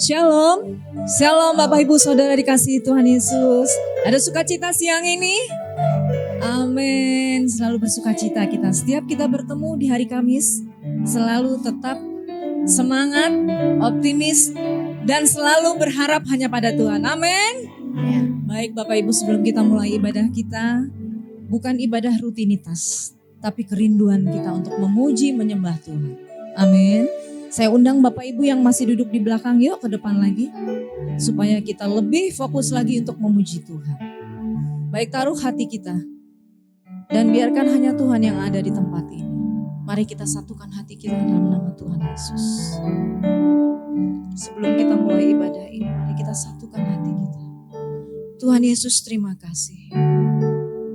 Shalom, Shalom Bapak Ibu Saudara dikasihi Tuhan Yesus. Ada sukacita siang ini? Amin. Selalu bersukacita kita. Setiap kita bertemu di hari Kamis, selalu tetap semangat, optimis, dan selalu berharap hanya pada Tuhan. Amin. Baik Bapak Ibu, sebelum kita mulai ibadah kita, bukan ibadah rutinitas, tapi kerinduan kita untuk memuji, menyembah Tuhan. Amin. Saya undang Bapak Ibu yang masih duduk di belakang, yuk ke depan lagi. Supaya kita lebih fokus lagi untuk memuji Tuhan. Baik, taruh hati kita. Dan biarkan hanya Tuhan yang ada di tempat ini. Mari kita satukan hati kita dalam nama Tuhan Yesus. Sebelum kita mulai ibadah ini, mari kita satukan hati kita. Tuhan Yesus, terima kasih.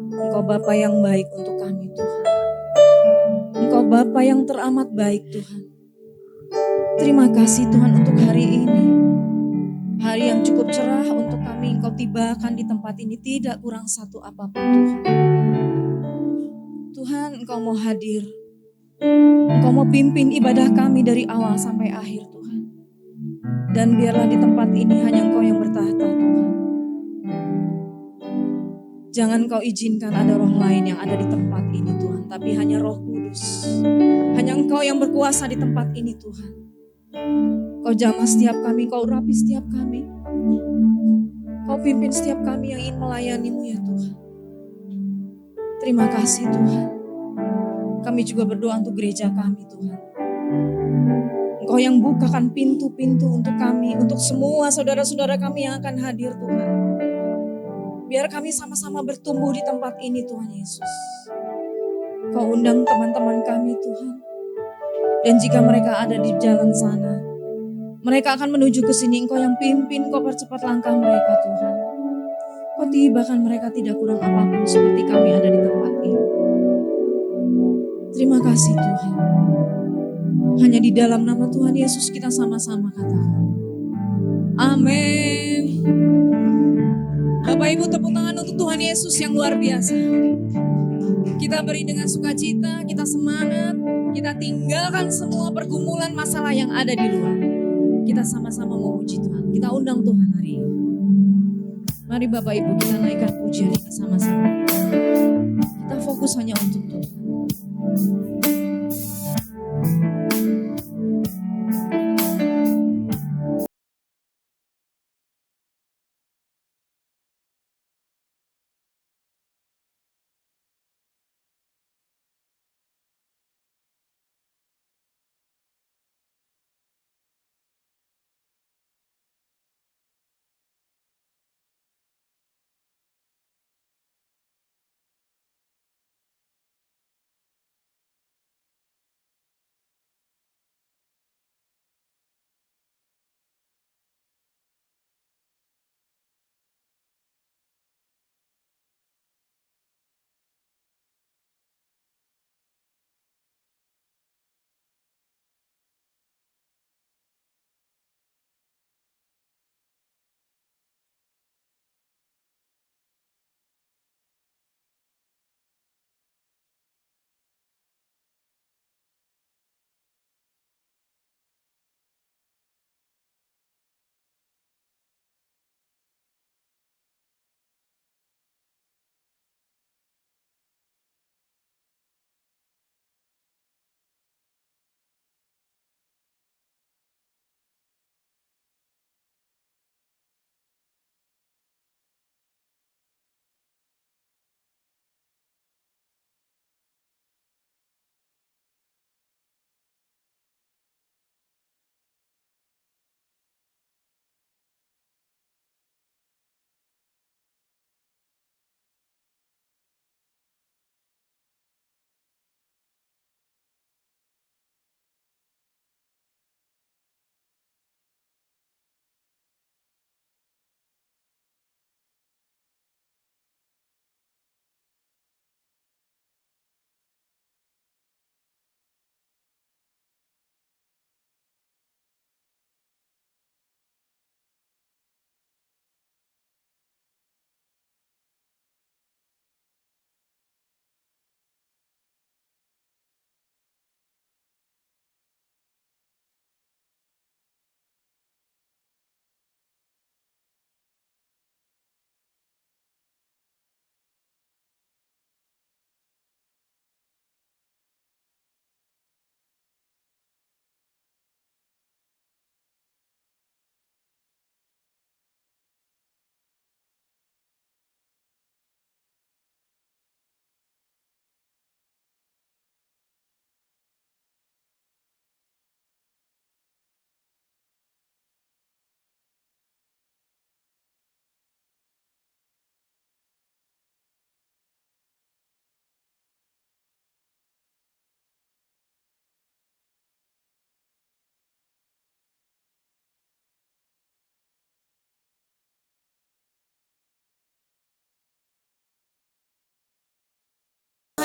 Engkau Bapa yang baik untuk kami Tuhan. Engkau Bapa yang teramat baik Tuhan. Terima kasih Tuhan untuk hari ini. Hari yang cukup cerah untuk kami Engkau tibakan di tempat ini. Tidak kurang satu apapun Tuhan. Tuhan Engkau mau hadir. Engkau mau pimpin ibadah kami dari awal sampai akhir Tuhan. Dan biarlah di tempat ini hanya Engkau yang bertahta Tuhan. Jangan Engkau izinkan ada roh lain yang ada di tempat ini Tuhan. Tapi hanya Roh Kudus. Hanya Engkau yang berkuasa di tempat ini Tuhan. Kau jamah setiap kami, Kau urapi setiap kami. Kau pimpin setiap kami yang ingin melayani-Mu ya Tuhan. Terima kasih Tuhan. Kami juga berdoa untuk gereja kami Tuhan. Engkau yang bukakan pintu-pintu untuk kami, untuk semua saudara-saudara kami yang akan hadir Tuhan. Biar kami sama-sama bertumbuh di tempat ini Tuhan Yesus. Kau undang teman-teman kami Tuhan. Dan jika mereka ada di jalan sana, mereka akan menuju ke sini. Engkau yang pimpin, Kau percepat langkah mereka Tuhan. Kau tibakan mereka tidak kurang apapun seperti kami ada di tempat ini. Terima kasih Tuhan. Hanya di dalam nama Tuhan Yesus kita sama-sama katakan. Amin. Bapak Ibu, tepuk tangan untuk Tuhan Yesus yang luar biasa. Kita beri dengan sukacita, kita semangat, kita tinggalkan semua pergumulan masalah yang ada di luar. Kita sama-sama memuji Tuhan. Kita undang Tuhan hari ini. Mari Bapak Ibu kita naikkan pujian kita sama-sama. Kita fokus hanya untuk Tuhan.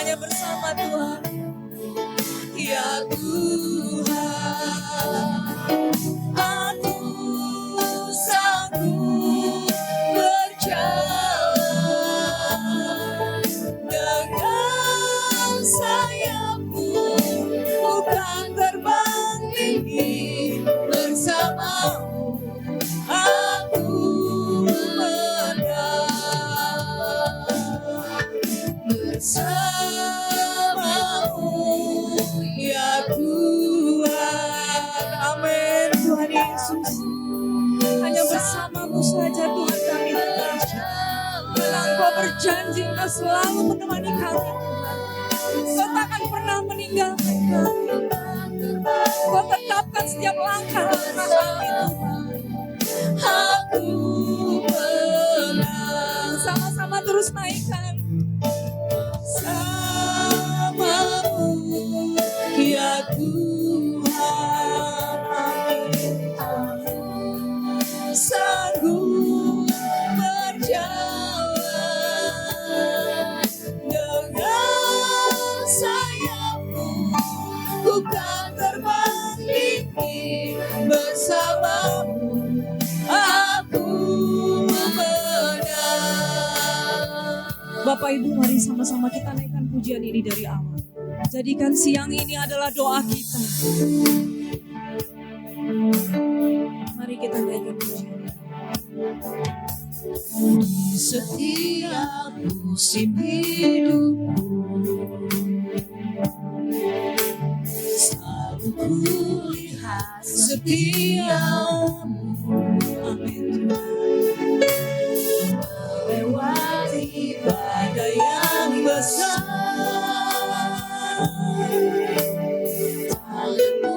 hanya bersama Tuhan. Ya Tuhan, aku sanggup berjalan dengan sayapmu, bukan terbang tinggi bersamamu. Aku menang bersamamu, ya Tuhan. Amin. Tuhan Yesus, hanya bersamamu saja Tuhan kami tetap. Karena Engkau berjanji Engkau selalu menemani kami Tuhan. Engkau takkan pernah meninggalkan kami. Engkau tetapkan setiap langkah-langkah kami Tuhan. Aku menang. Sama-sama terus naikkan. Bersamamu, ya Tuhan. Amin. Sanggup berjalan dengan sayapmu, bukan terbang tinggi bersamamu. Aku menang. Bapak Ibu, mari sama-sama kita naikkan pujian ini dari awal. Jadikan siang ini adalah doa kita. Mari kita naikkan pujian. Di setiap musim hidupku, selalu kulihat setiamu. Amin. Melewati badai yang besar, tanganmu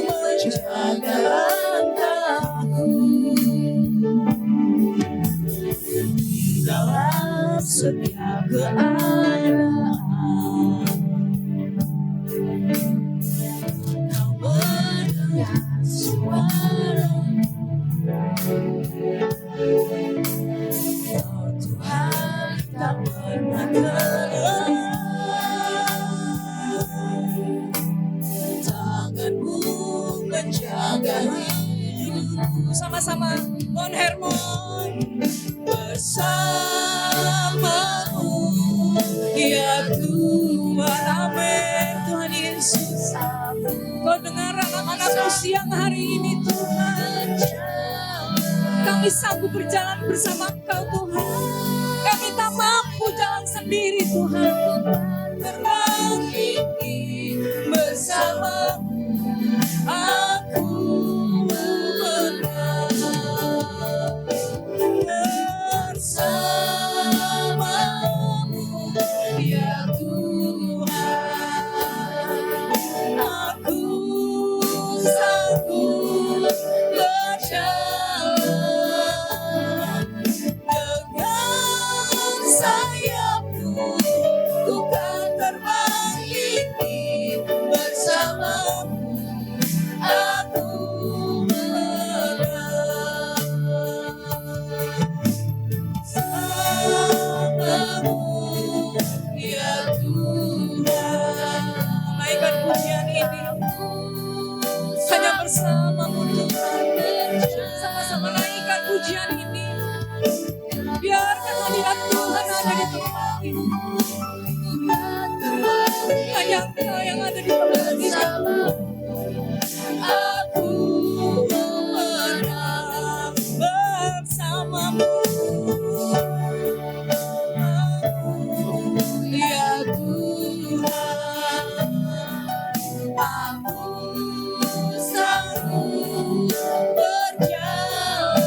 menjaga langkahku. Di dalam setiap keadaan, Kau mendengar suaraku. Oh Tuhan, tak pernah lelah. Tanganmu menjaga hidupku. Sama-sama, Mon Hermon. Bersamamu, ya Tuhan. Amin. Tuhan Yesus, Kau dengar anak-anakmu siang hari ini Tuhan. Kami sanggup berjalan bersama Engkau Tuhan. Kami tak mampu jalan sendiri Tuhan. Terbang tinggi bersamamu, aku menang. Bersamamu, ya Tuhan. Aku sanggup berjalan dengan sayapmu, bukan terbang tinggi bersamamu. Aku menang. Bersamamu, ya Tuhan. Naikkan pujian ini. Hanya bersamamu Tuhan. Sama-sama naikkan pujian ini. Biarkan hadirat Tuhan ada di tempat ini. Hanya Engkau yang ada di tempat ini. Aku menang bersamamu, ya Tuhan. Aku sanggup berjalan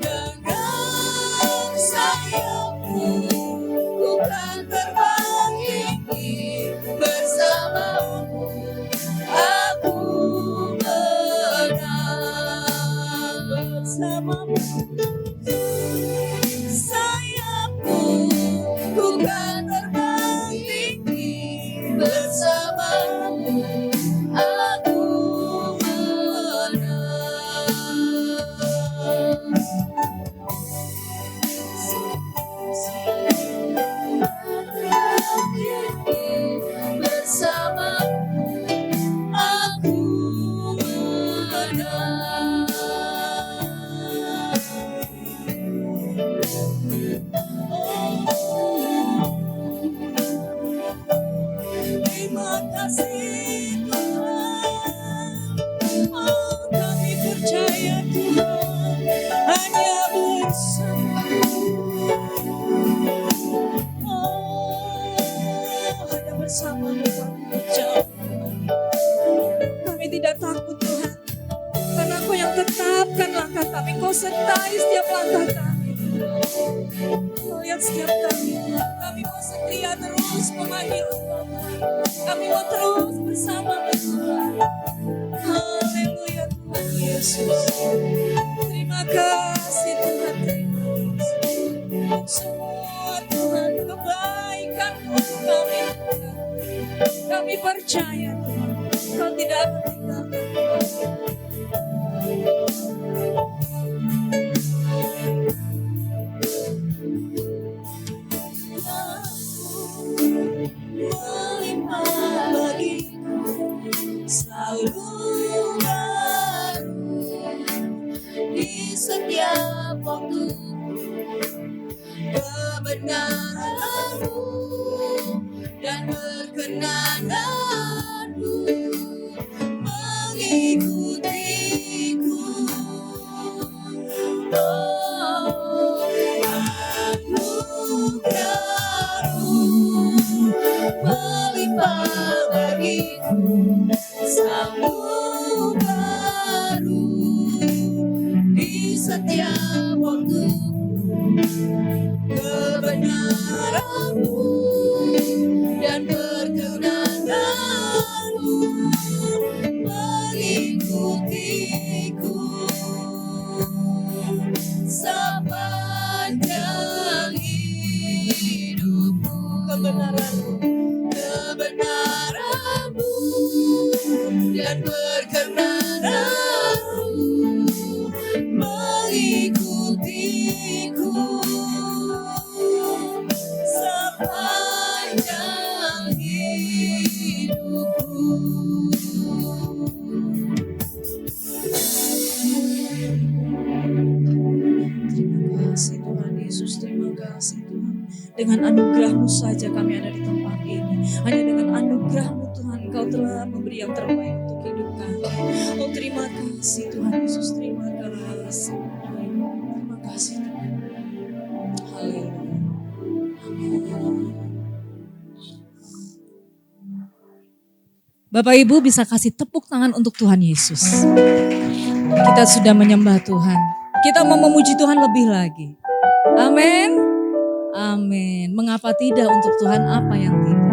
dengan sayapmu, bukan terbang tinggi bersamamu. Aku menang bersamamu. Sayapmu bukan terbang tinggi bersamamu. Aku menang. tetapkan langkah kami, Engkau sertai setiap langkah kami. Engkau lihat setiap kami mau setia terus memanggil Engkau. Kami mau terus bersama Tuhan. Haleluya Tuhan Yesus. Terima kasih Tuhan, terima kasih. Semua Tuhan kebaikan untuk kami. Kami percaya Tuhan, Kau tidak akan tinggalkan kami. Melimpah bagiku selalu baru di setiap waktu, kebenaran-Mu dan perkenanan-Mu mengikutiku. Anugerah-Mu melimpah bagiku selalu baru di setiap waktu, kebenaran-Mu dan perkenanan-Mu mengikutiku sepanjang hidupku. Kebenaran-Mu dan perkenanan-Mu mengikutiku sepanjang hidupku. Terima kasih Tuhan Yesus, terima kasih Tuhan. Dengan anugerah-Mu saja kami ada di tempat ini. Hanya dengan anugerah-Mu Tuhan, Engkau telah memberi yang terbaik untuk hidup kami. Oh terima kasih Tuhan Yesus, terima kasih. Terima kasih Tuhan. Haleluya. Bapak Ibu bisa kasih tepuk tangan untuk Tuhan Yesus. Kita sudah menyembah Tuhan. Kita mau memuji Tuhan lebih lagi. Amin. Amin. Mengapa tidak untuk Tuhan, apa yang tidak?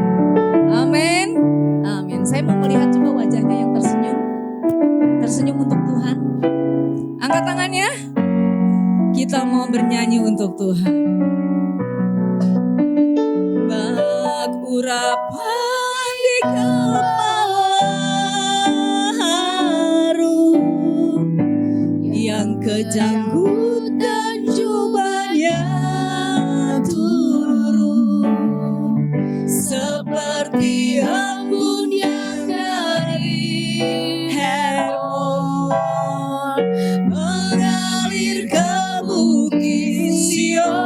Amin. Amin. Saya mau melihat coba wajahnya yang tersenyum. Tersenyum untuk Tuhan. Angkat tangannya. Kita mau bernyanyi untuk Tuhan. Bak urapan di kepala harum yang kejanggut dan jubahnya turun seperti embun yang dari Hermon mengalir ke bukit Sion.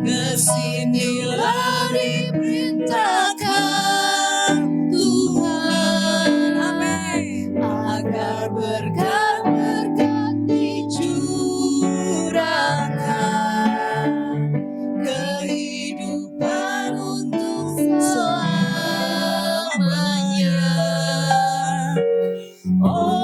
Kesinilah diperintahkan Tuhan, amin, agar berkat-berkat dicurahkan, kehidupan untuk selamanya. Oh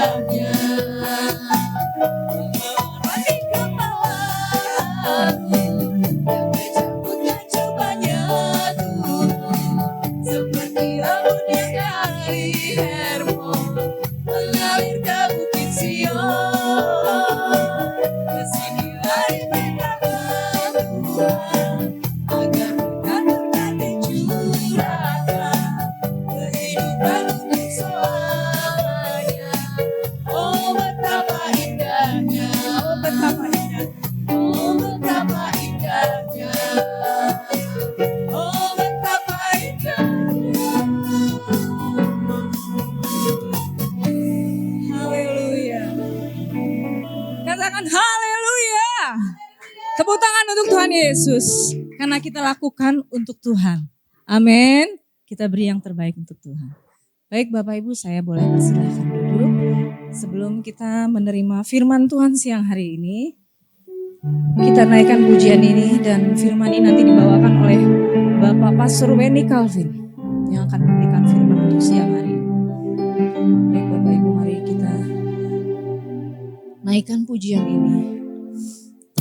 indahnya mati kepala yang mencabutkan cobanya Tuhan, seperti laut yang dari Hermon mengalir ke bukit Sion. Kesinilah diperintahkan Tuhan agar berkat-berkat dicurahkan kehidupan untuk selamanya. Oh betapa indahnya, oh betapa indahnya, oh betapa indahnya, oh betapa indahnya. Haleluya. Katakan haleluya. Tepuk tangan untuk Tuhan Yesus. Karena kita lakukan untuk Tuhan. Amin. Kita beri yang terbaik untuk Tuhan. Baik Bapak Ibu, saya boleh persilahkan duduk. Sebelum kita menerima firman Tuhan siang hari ini, kita naikkan pujian ini dan firman ini nanti dibawakan oleh Bapak Pastor Wendy Calvin yang akan memberikan firman untuk siang hari ini. Baik Bapak Ibu, mari kita naikkan pujian ini.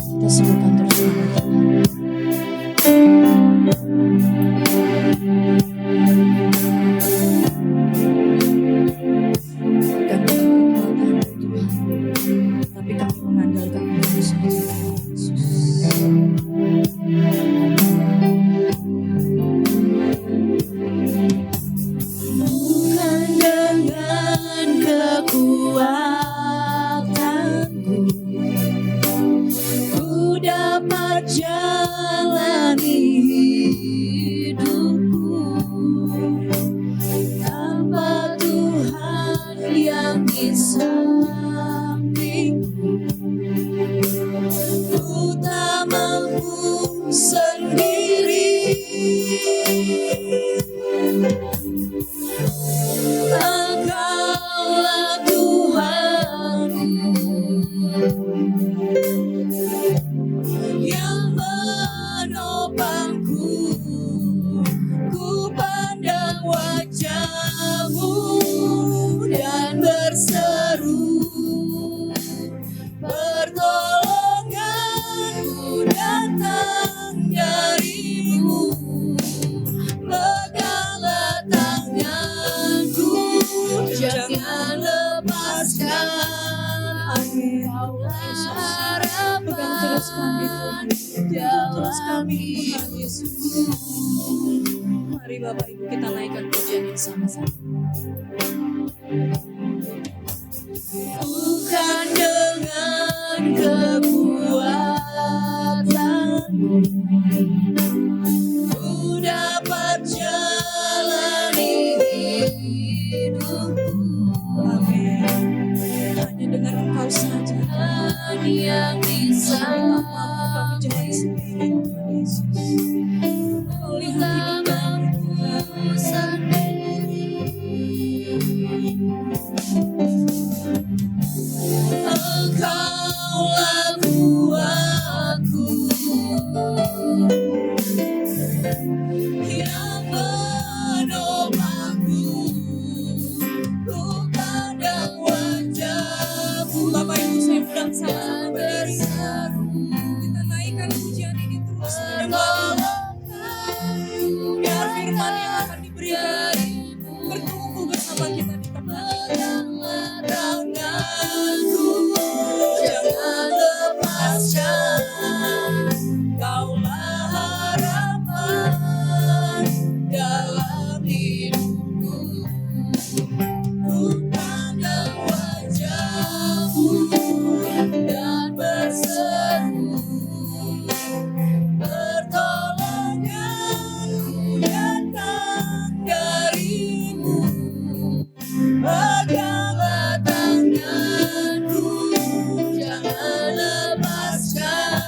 Kita sebutkan terus nama Tuhan. Bukan kekuatan Tuhan, tapi kami mengandalkan Tuhan saja. Bukan dengan kekuatanku ku dapat jalani hidupku tanpa Tuhan yang di sampingku. Ku tak mampu sendiri. Engkaulah Tuhanku yang menopangku. Ku pandang wajah-Mu dan berseru, pertolonganku datang dari-Mu. Peganglah tanganku, jangan lepaskan. Amin. Pegang terus kami Tuhan, pegang terus kami Tuhan Yesus. Mari Bapak Ibu kita naikkan pujian ini sama-sama. Bukan dengan kekuatanku ku dapat jalani hidupku. Amin. Hanya dengan Engkau saja yang bisa kami jalani sendiri Tuhan Yesus. Kau lihat hidup kami sendiri. Engkaulah kuatku yang menopangku. Ku pandang wajah-Mu. Bapak Ibu saya undang sama-sama berdiri. Kita naikkan pujian ini terus. Biar firman yang akan diberikan bertumbuh bersama kita di tempat ini. Tanganku jangan lepaskan. Kaulah harapan dalam hidupku. Ku pandang wajah-Mu dan berseru, pertolonganku datang dari-Mu. Peganglah tanganku, jangan lepaskan.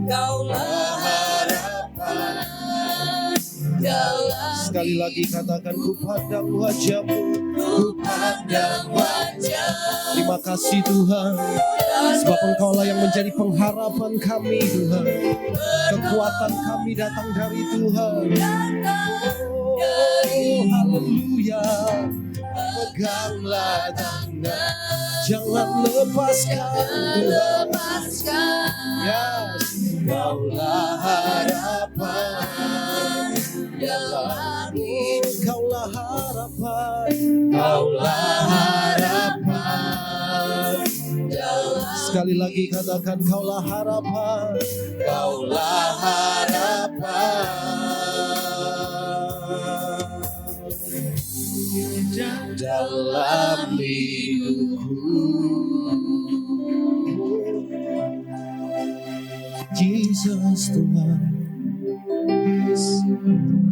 Kaulah harapan dalam. Sekali lagi katakan, ku pandang wajah-Mu. Ku pandang wajah-Mu. Terima kasih Tuhan, sebab Engkaulah yang menjadi pengharapan kami Tuhan. Kekuatan kami datang dari Tuhan. Oh, haleluya. Peganglah tangan, jangan lepaskan Tuhan. Yes, Kaulah harapan dalam hidup. Kaulah harapan, Kaulah harapan. Sekali lagi katakan Kaulah harapan, Kaulah harapan dalam hidupku. Jesus Tuhan,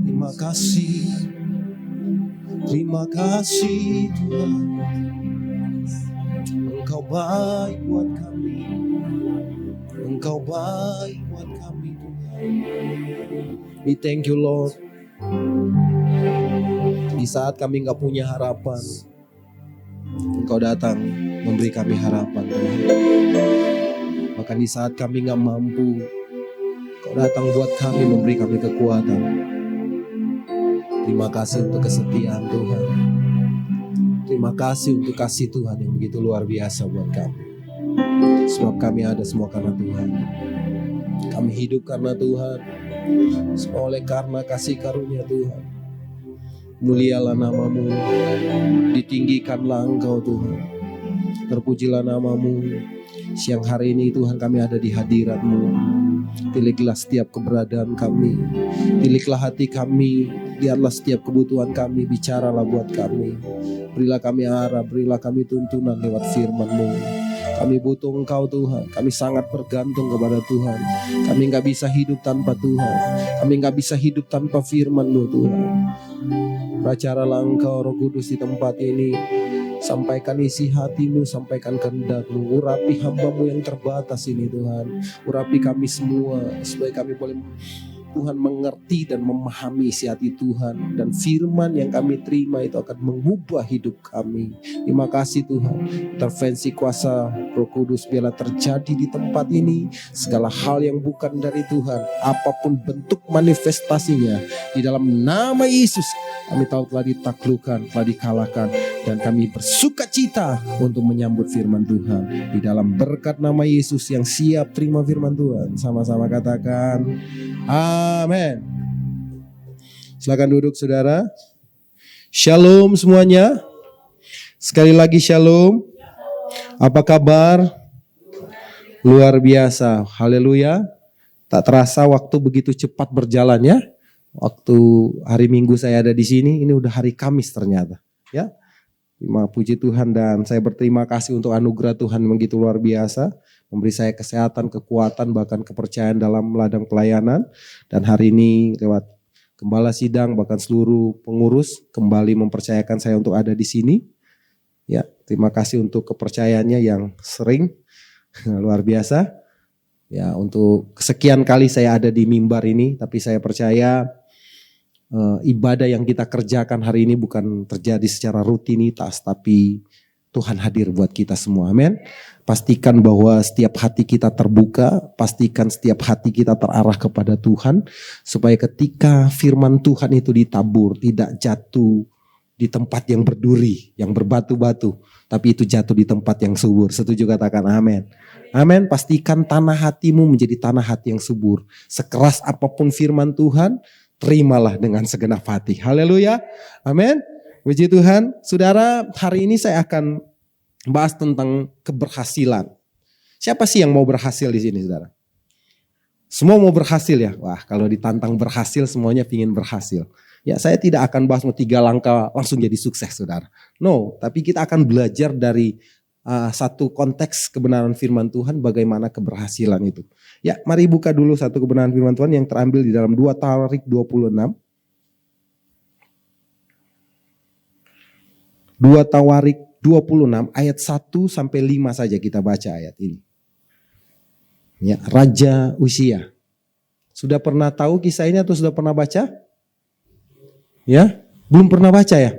terima kasih Tuhan. Engkau baik buat kami, Engkau baik buat kami Tuhan. We thank you Lord. Di saat kami gak punya harapan, Engkau datang memberi kami harapan Tuhan. Bahkan di saat kami gak mampu, Engkau datang buat kami, memberi kami kekuatan. Terima kasih untuk kesetiaan Tuhan. Terima kasih untuk kasih Tuhan yang begitu luar biasa buat kami. Sebab kami ada semua karena Tuhan. Kami hidup karena Tuhan. Semua oleh karena kasih karunia Tuhan. Mulialah nama-Mu, ditinggikanlah Engkau Tuhan. Terpujilah nama-Mu. Siang hari ini Tuhan kami ada di hadirat-Mu. Tiliklah setiap keberadaan kami, tiliklah hati kami, lihatlah setiap kebutuhan kami, bicaralah buat kami. Berilah kami arah, berilah kami tuntunan lewat firman-Mu. Kami butuh Engkau Tuhan, kami sangat bergantung kepada Tuhan. Kami gak bisa hidup tanpa Tuhan, kami gak bisa hidup tanpa firman-Mu Tuhan. Bicaralah Engkau Roh Kudus di tempat ini. Sampaikan isi hati-Mu, sampaikan kehendak-Mu. Urapi hamba-Mu yang terbatas ini Tuhan. Urapi kami semua supaya kami boleh Tuhan mengerti dan memahami isi hati Tuhan. Dan firman yang kami terima itu akan mengubah hidup kami. Terima kasih Tuhan. Intervensi kuasa Roh Kudus biarlah terjadi di tempat ini. Segala hal yang bukan dari Tuhan, apapun bentuk manifestasinya, di dalam nama Yesus kami tahu telah ditaklukkan, telah dikalahkan. Dan kami bersuka cita untuk menyambut firman Tuhan. Di dalam berkat nama Yesus yang siap terima firman Tuhan. Sama-sama katakan amin. Silakan duduk saudara. Shalom semuanya. Sekali lagi shalom. Apa kabar? Luar biasa. Haleluya. Tak terasa waktu begitu cepat berjalan ya. Waktu hari Minggu saya ada di sini, ini udah hari Kamis ternyata. Ya. Terima puji Tuhan dan saya berterima kasih untuk anugerah Tuhan yang begitu luar biasa. Memberi saya kesehatan, kekuatan, bahkan kepercayaan dalam ladang pelayanan. Dan hari ini lewat gembala sidang, bahkan seluruh pengurus kembali mempercayakan saya untuk ada di sini. Ya, terima kasih untuk kepercayaannya yang sering, luar biasa. Ya, untuk kesekian kali saya ada di mimbar ini, tapi saya percaya ibadah yang kita kerjakan hari ini bukan terjadi secara rutinitas, tapi Tuhan hadir buat kita semua, amin. Pastikan bahwa setiap hati kita terbuka, pastikan setiap hati kita terarah kepada Tuhan, supaya ketika firman Tuhan itu ditabur, tidak jatuh di tempat yang berduri, yang berbatu-batu, tapi itu jatuh di tempat yang subur. Setuju katakan amin. Amin, pastikan tanah hatimu menjadi tanah hati yang subur. Sekeras apapun firman Tuhan, terimalah dengan segenap hati. Haleluya. Amin. Puji Tuhan. Saudara, hari ini saya akan bahas tentang keberhasilan. Siapa sih yang mau berhasil di sini, saudara? Semua mau berhasil ya? Wah, kalau ditantang berhasil, semuanya ingin berhasil. Ya, saya tidak akan bahas 3 langkah langsung jadi sukses, saudara. No, tapi kita akan belajar dari satu konteks kebenaran firman Tuhan, bagaimana keberhasilan itu. Ya, mari buka dulu satu kebenaran firman Tuhan yang terambil di dalam 2 Tawarik 26. 2 Tawarik 26 ayat 1 sampai 5 saja kita baca ayat ini. Ya, Raja Usia. Sudah pernah tahu kisah ini atau sudah pernah baca? Ya, belum pernah baca ya?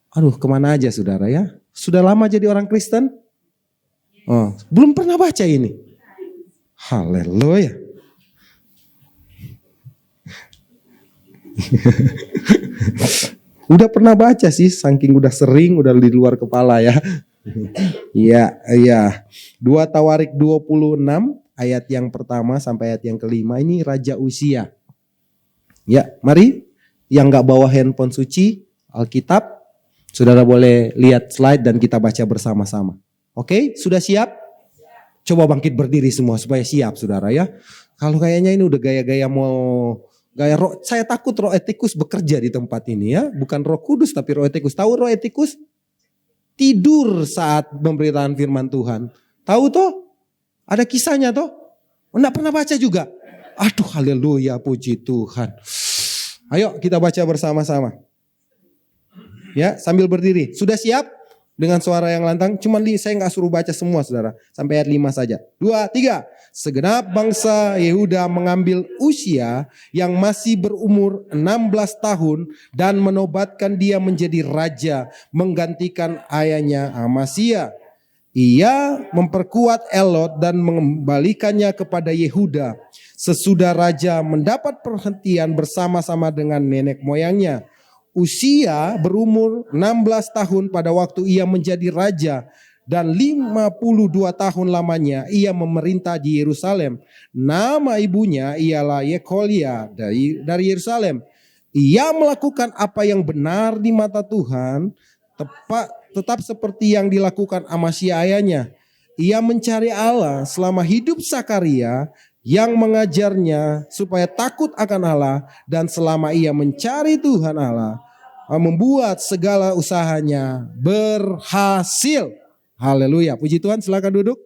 Aduh, kemana aja saudara ya? Sudah lama jadi orang Kristen? Oh, belum pernah baca ini. Haleluya. Udah pernah baca sih, saking udah sering, udah di luar kepala ya. Iya. 2 Tawarik 26 ayat yang pertama sampai ayat yang kelima, ini Raja Uzia. Ya, mari yang gak bawa handphone suci, Alkitab, saudara boleh lihat slide dan kita baca bersama-sama. Oke, sudah siap? Coba bangkit berdiri semua supaya siap saudara ya. Kalau kayaknya ini udah gaya-gaya gaya roh, saya takut roh etikus bekerja di tempat ini ya. Bukan roh kudus tapi roh etikus. Tahu roh etikus? Tidur saat pemberitaan firman Tuhan. Tahu toh? Ada kisahnya toh? Enggak pernah baca juga? Aduh haleluya, puji Tuhan. Ayo kita baca bersama-sama. Ya, sambil berdiri. Sudah siap? Dengan suara yang lantang. Cuman saya gak suruh baca semua saudara. Sampai ayat 5 saja. 2, 3. Segenap bangsa Yehuda mengambil Uzia yang masih berumur 16 tahun dan menobatkan dia menjadi raja menggantikan ayahnya Amasya. Ia memperkuat Elot dan mengembalikannya kepada Yehuda. Sesudah raja mendapat perhentian bersama-sama dengan nenek moyangnya. Uzia berumur 16 tahun pada waktu ia menjadi raja dan 52 tahun lamanya ia memerintah di Yerusalem. Nama ibunya ialah Yekolia dari Yerusalem. Ia melakukan apa yang benar di mata Tuhan, tetap seperti yang dilakukan Amasya ayahnya. Ia mencari Allah selama hidup Sakaria yang mengajarnya supaya takut akan Allah, dan selama ia mencari Tuhan Allah, membuat segala usahanya berhasil. Haleluya, puji Tuhan. Silakan duduk.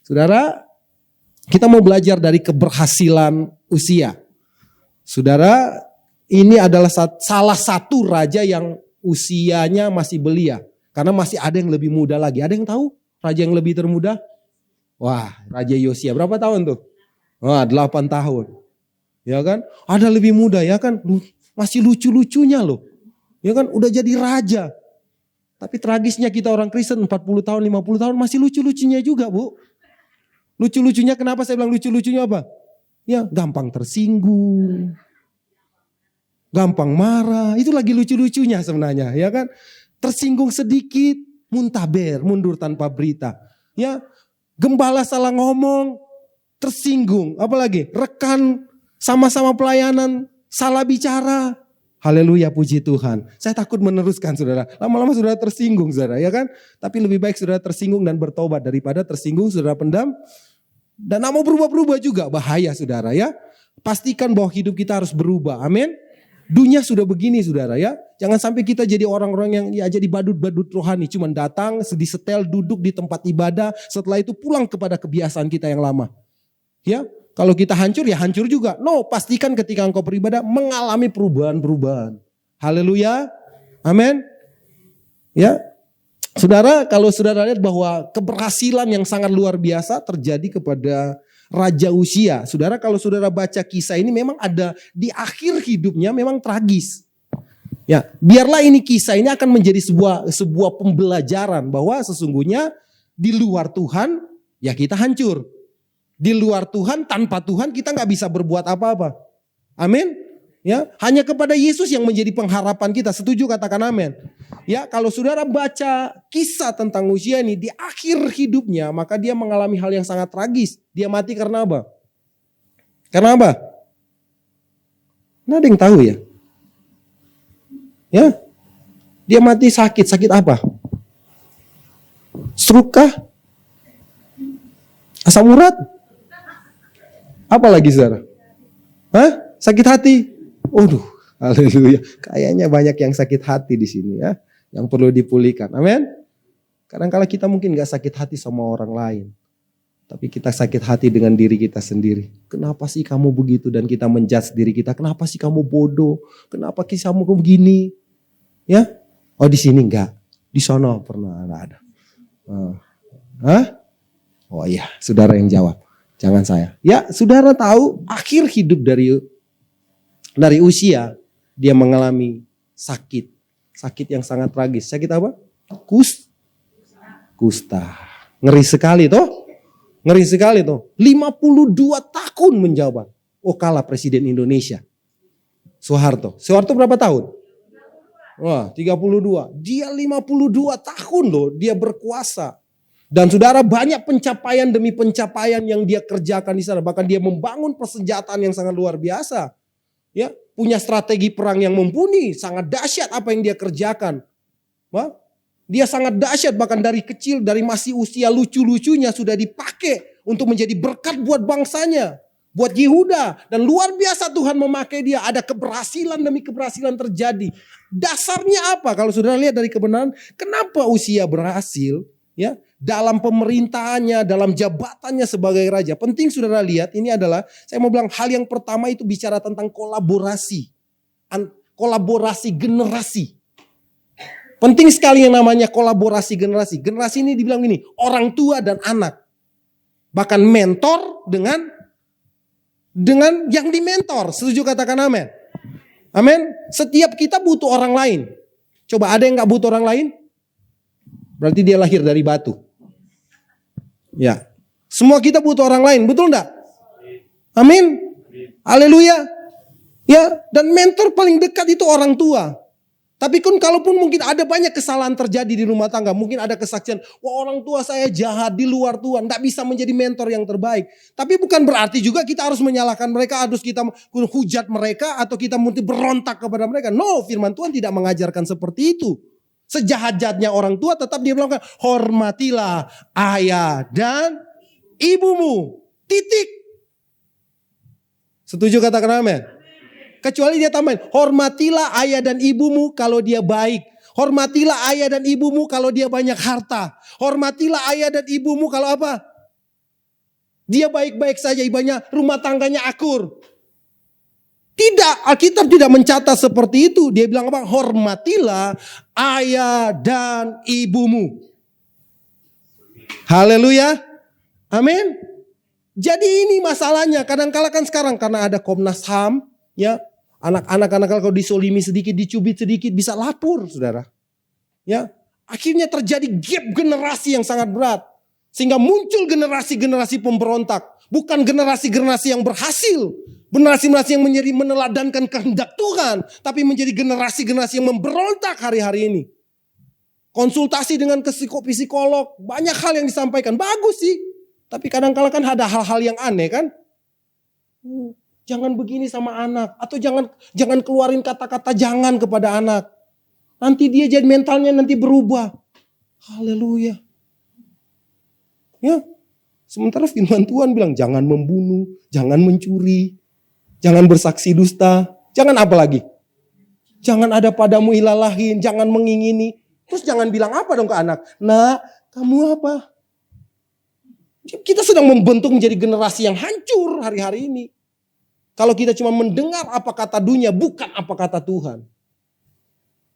Saudara, kita mau belajar dari keberhasilan Uzia. Saudara, ini adalah salah satu raja yang usianya masih belia. Karena masih ada yang lebih muda lagi. Ada yang tahu raja yang lebih termuda? Wah, Raja Yosia. Berapa tahun tuh? Wah, 8 tahun. Ya kan? Ada lebih muda ya kan? Masih lucu-lucunya loh. Ya kan? Udah jadi raja. Tapi tragisnya kita orang Kristen 40 tahun, 50 tahun masih lucu-lucunya juga, Bu. Lucu-lucunya kenapa saya bilang lucu-lucunya apa? Ya, gampang tersinggung. Gampang marah. Itu lagi lucu-lucunya sebenarnya, ya kan? Tersinggung sedikit, muntaber, mundur tanpa berita. Ya, gembala salah ngomong, tersinggung. Apalagi rekan sama-sama pelayanan salah bicara. Haleluya, puji Tuhan. Saya takut meneruskan saudara. Lama-lama saudara tersinggung saudara, ya kan? Tapi lebih baik saudara tersinggung dan bertobat daripada tersinggung saudara pendam. Dan tidak mau berubah-berubah juga, bahaya saudara ya. Pastikan bahwa hidup kita harus berubah, amin. Dunia sudah begini saudara ya. Jangan sampai kita jadi orang-orang yang ya jadi badut-badut rohani. Cuman datang, disetel, duduk di tempat ibadah. Setelah itu pulang kepada kebiasaan kita yang lama. Ya, kalau kita hancur ya hancur juga. No, pastikan ketika engkau beribadah mengalami perubahan-perubahan. Haleluya. Amin. Ya. Saudara, kalau saudara lihat bahwa keberhasilan yang sangat luar biasa terjadi kepada Raja Uzia. Saudara, kalau saudara baca kisah ini memang ada di akhir hidupnya memang tragis. Ya, biarlah ini kisah ini akan menjadi sebuah pembelajaran bahwa sesungguhnya di luar Tuhan ya kita hancur. Di luar Tuhan, tanpa Tuhan kita nggak bisa berbuat apa-apa. Amin. Ya, hanya kepada Yesus yang menjadi pengharapan kita. Setuju, katakan amin. Ya, kalau saudara baca kisah tentang Uzia ini di akhir hidupnya, maka dia mengalami hal yang sangat tragis. Dia mati karena apa? Karena apa? Nah, ada yang tahu ya? Ya, dia mati sakit apa? Stroke kah? Asam urat? Apa lagi saudara? Hah? Sakit hati? Waduh, haleluya. Kayaknya banyak yang sakit hati di sini ya. Yang perlu dipulihkan. Amin. Kadang-kala kita mungkin gak sakit hati sama orang lain. Tapi kita sakit hati dengan diri kita sendiri. Kenapa sih kamu begitu? Dan kita menjudge diri kita. Kenapa sih kamu bodoh? Kenapa kamu begini? Ya? Oh, di sini enggak. Di sono pernah ada. Hah? Oh iya, saudara yang jawab. Jangan saya. Ya, saudara tahu akhir hidup dari Uzia, dia mengalami sakit. Sakit yang sangat tragis. Sakit apa? Kusta. Ngeri sekali toh. Ngeri sekali toh. 52 tahun menjabat. Oh, kalah Presiden Indonesia. Soeharto. Soeharto berapa tahun? Wah, 32. Dia 52 tahun loh dia berkuasa. Dan saudara, banyak pencapaian demi pencapaian yang dia kerjakan di sana. Bahkan dia membangun persenjataan yang sangat luar biasa. Ya, punya strategi perang yang mumpuni, sangat dahsyat apa yang dia kerjakan. Wah, dia sangat dahsyat, bahkan dari kecil, dari masih usia lucu-lucunya sudah dipakai untuk menjadi berkat buat bangsanya. Buat Yehuda, dan luar biasa Tuhan memakai dia. Ada keberhasilan demi keberhasilan terjadi. Dasarnya apa? Kalau saudara lihat dari kebenaran, kenapa Usia berhasil? Ya, dalam pemerintahannya, dalam jabatannya sebagai raja. Penting saudara lihat, ini adalah saya mau bilang hal yang pertama itu bicara tentang kolaborasi. Kolaborasi generasi. Penting sekali yang namanya kolaborasi generasi. Generasi ini dibilang ini, orang tua dan anak. Bahkan mentor dengan yang dimentor. Setuju katakan amin? Amin. Setiap kita butuh orang lain. Coba ada yang gak butuh orang lain? Berarti dia lahir dari batu. Ya. Semua kita butuh orang lain, betul enggak? Amin. Haleluya. Ya, dan mentor paling dekat itu orang tua. Tapi kalaupun mungkin ada banyak kesalahan terjadi di rumah tangga. Mungkin ada kesaksian, wah orang tua saya jahat di luar Tuhan. Tidak bisa menjadi mentor yang terbaik. Tapi bukan berarti juga kita harus menyalahkan mereka. Harus kita hujat mereka atau kita mungkin berontak kepada mereka. No, firman Tuhan tidak mengajarkan seperti itu. Sejahat-jahatnya orang tua tetap dia bilang, hormatilah ayah dan ibumu. Titik. Setuju katakan amin? Kecuali dia tambahin, hormatilah ayah dan ibumu kalau dia baik. Hormatilah ayah dan ibumu kalau dia banyak harta. Hormatilah ayah dan ibumu kalau apa? Dia baik-baik saja, ibanya rumah tangganya akur. Tidak, Alkitab tidak mencatat seperti itu. Dia bilang apa? Hormatilah ayah dan ibumu. Haleluya. Amin. Jadi ini masalahnya. Kadang-kala kan sekarang karena ada Komnas HAM. Ya, anak-anak kalau disolimi sedikit, dicubit sedikit bisa lapor, saudara. Ya, akhirnya terjadi gap generasi yang sangat berat, sehingga muncul generasi-generasi pemberontak, bukan generasi-generasi yang berhasil, generasi-generasi yang menjadi meneladankan kehendak Tuhan, tapi menjadi generasi-generasi yang memberontak hari-hari ini. Konsultasi dengan psikolog, banyak hal yang disampaikan, bagus sih, tapi kadang-kala kan ada hal-hal yang aneh kan. Jangan begini sama anak. Atau jangan keluarin kata-kata jangan kepada anak. Nanti dia jadi mentalnya nanti berubah. Haleluya. Ya. Sementara firman Tuhan bilang jangan membunuh, jangan mencuri, jangan bersaksi dusta, jangan apa lagi? Jangan ada padamu ilah lain, jangan mengingini. Terus jangan bilang apa dong ke anak? Nak, kamu apa? Kita sedang membentuk menjadi generasi yang hancur hari-hari ini. Kalau kita cuma mendengar apa kata dunia, bukan apa kata Tuhan.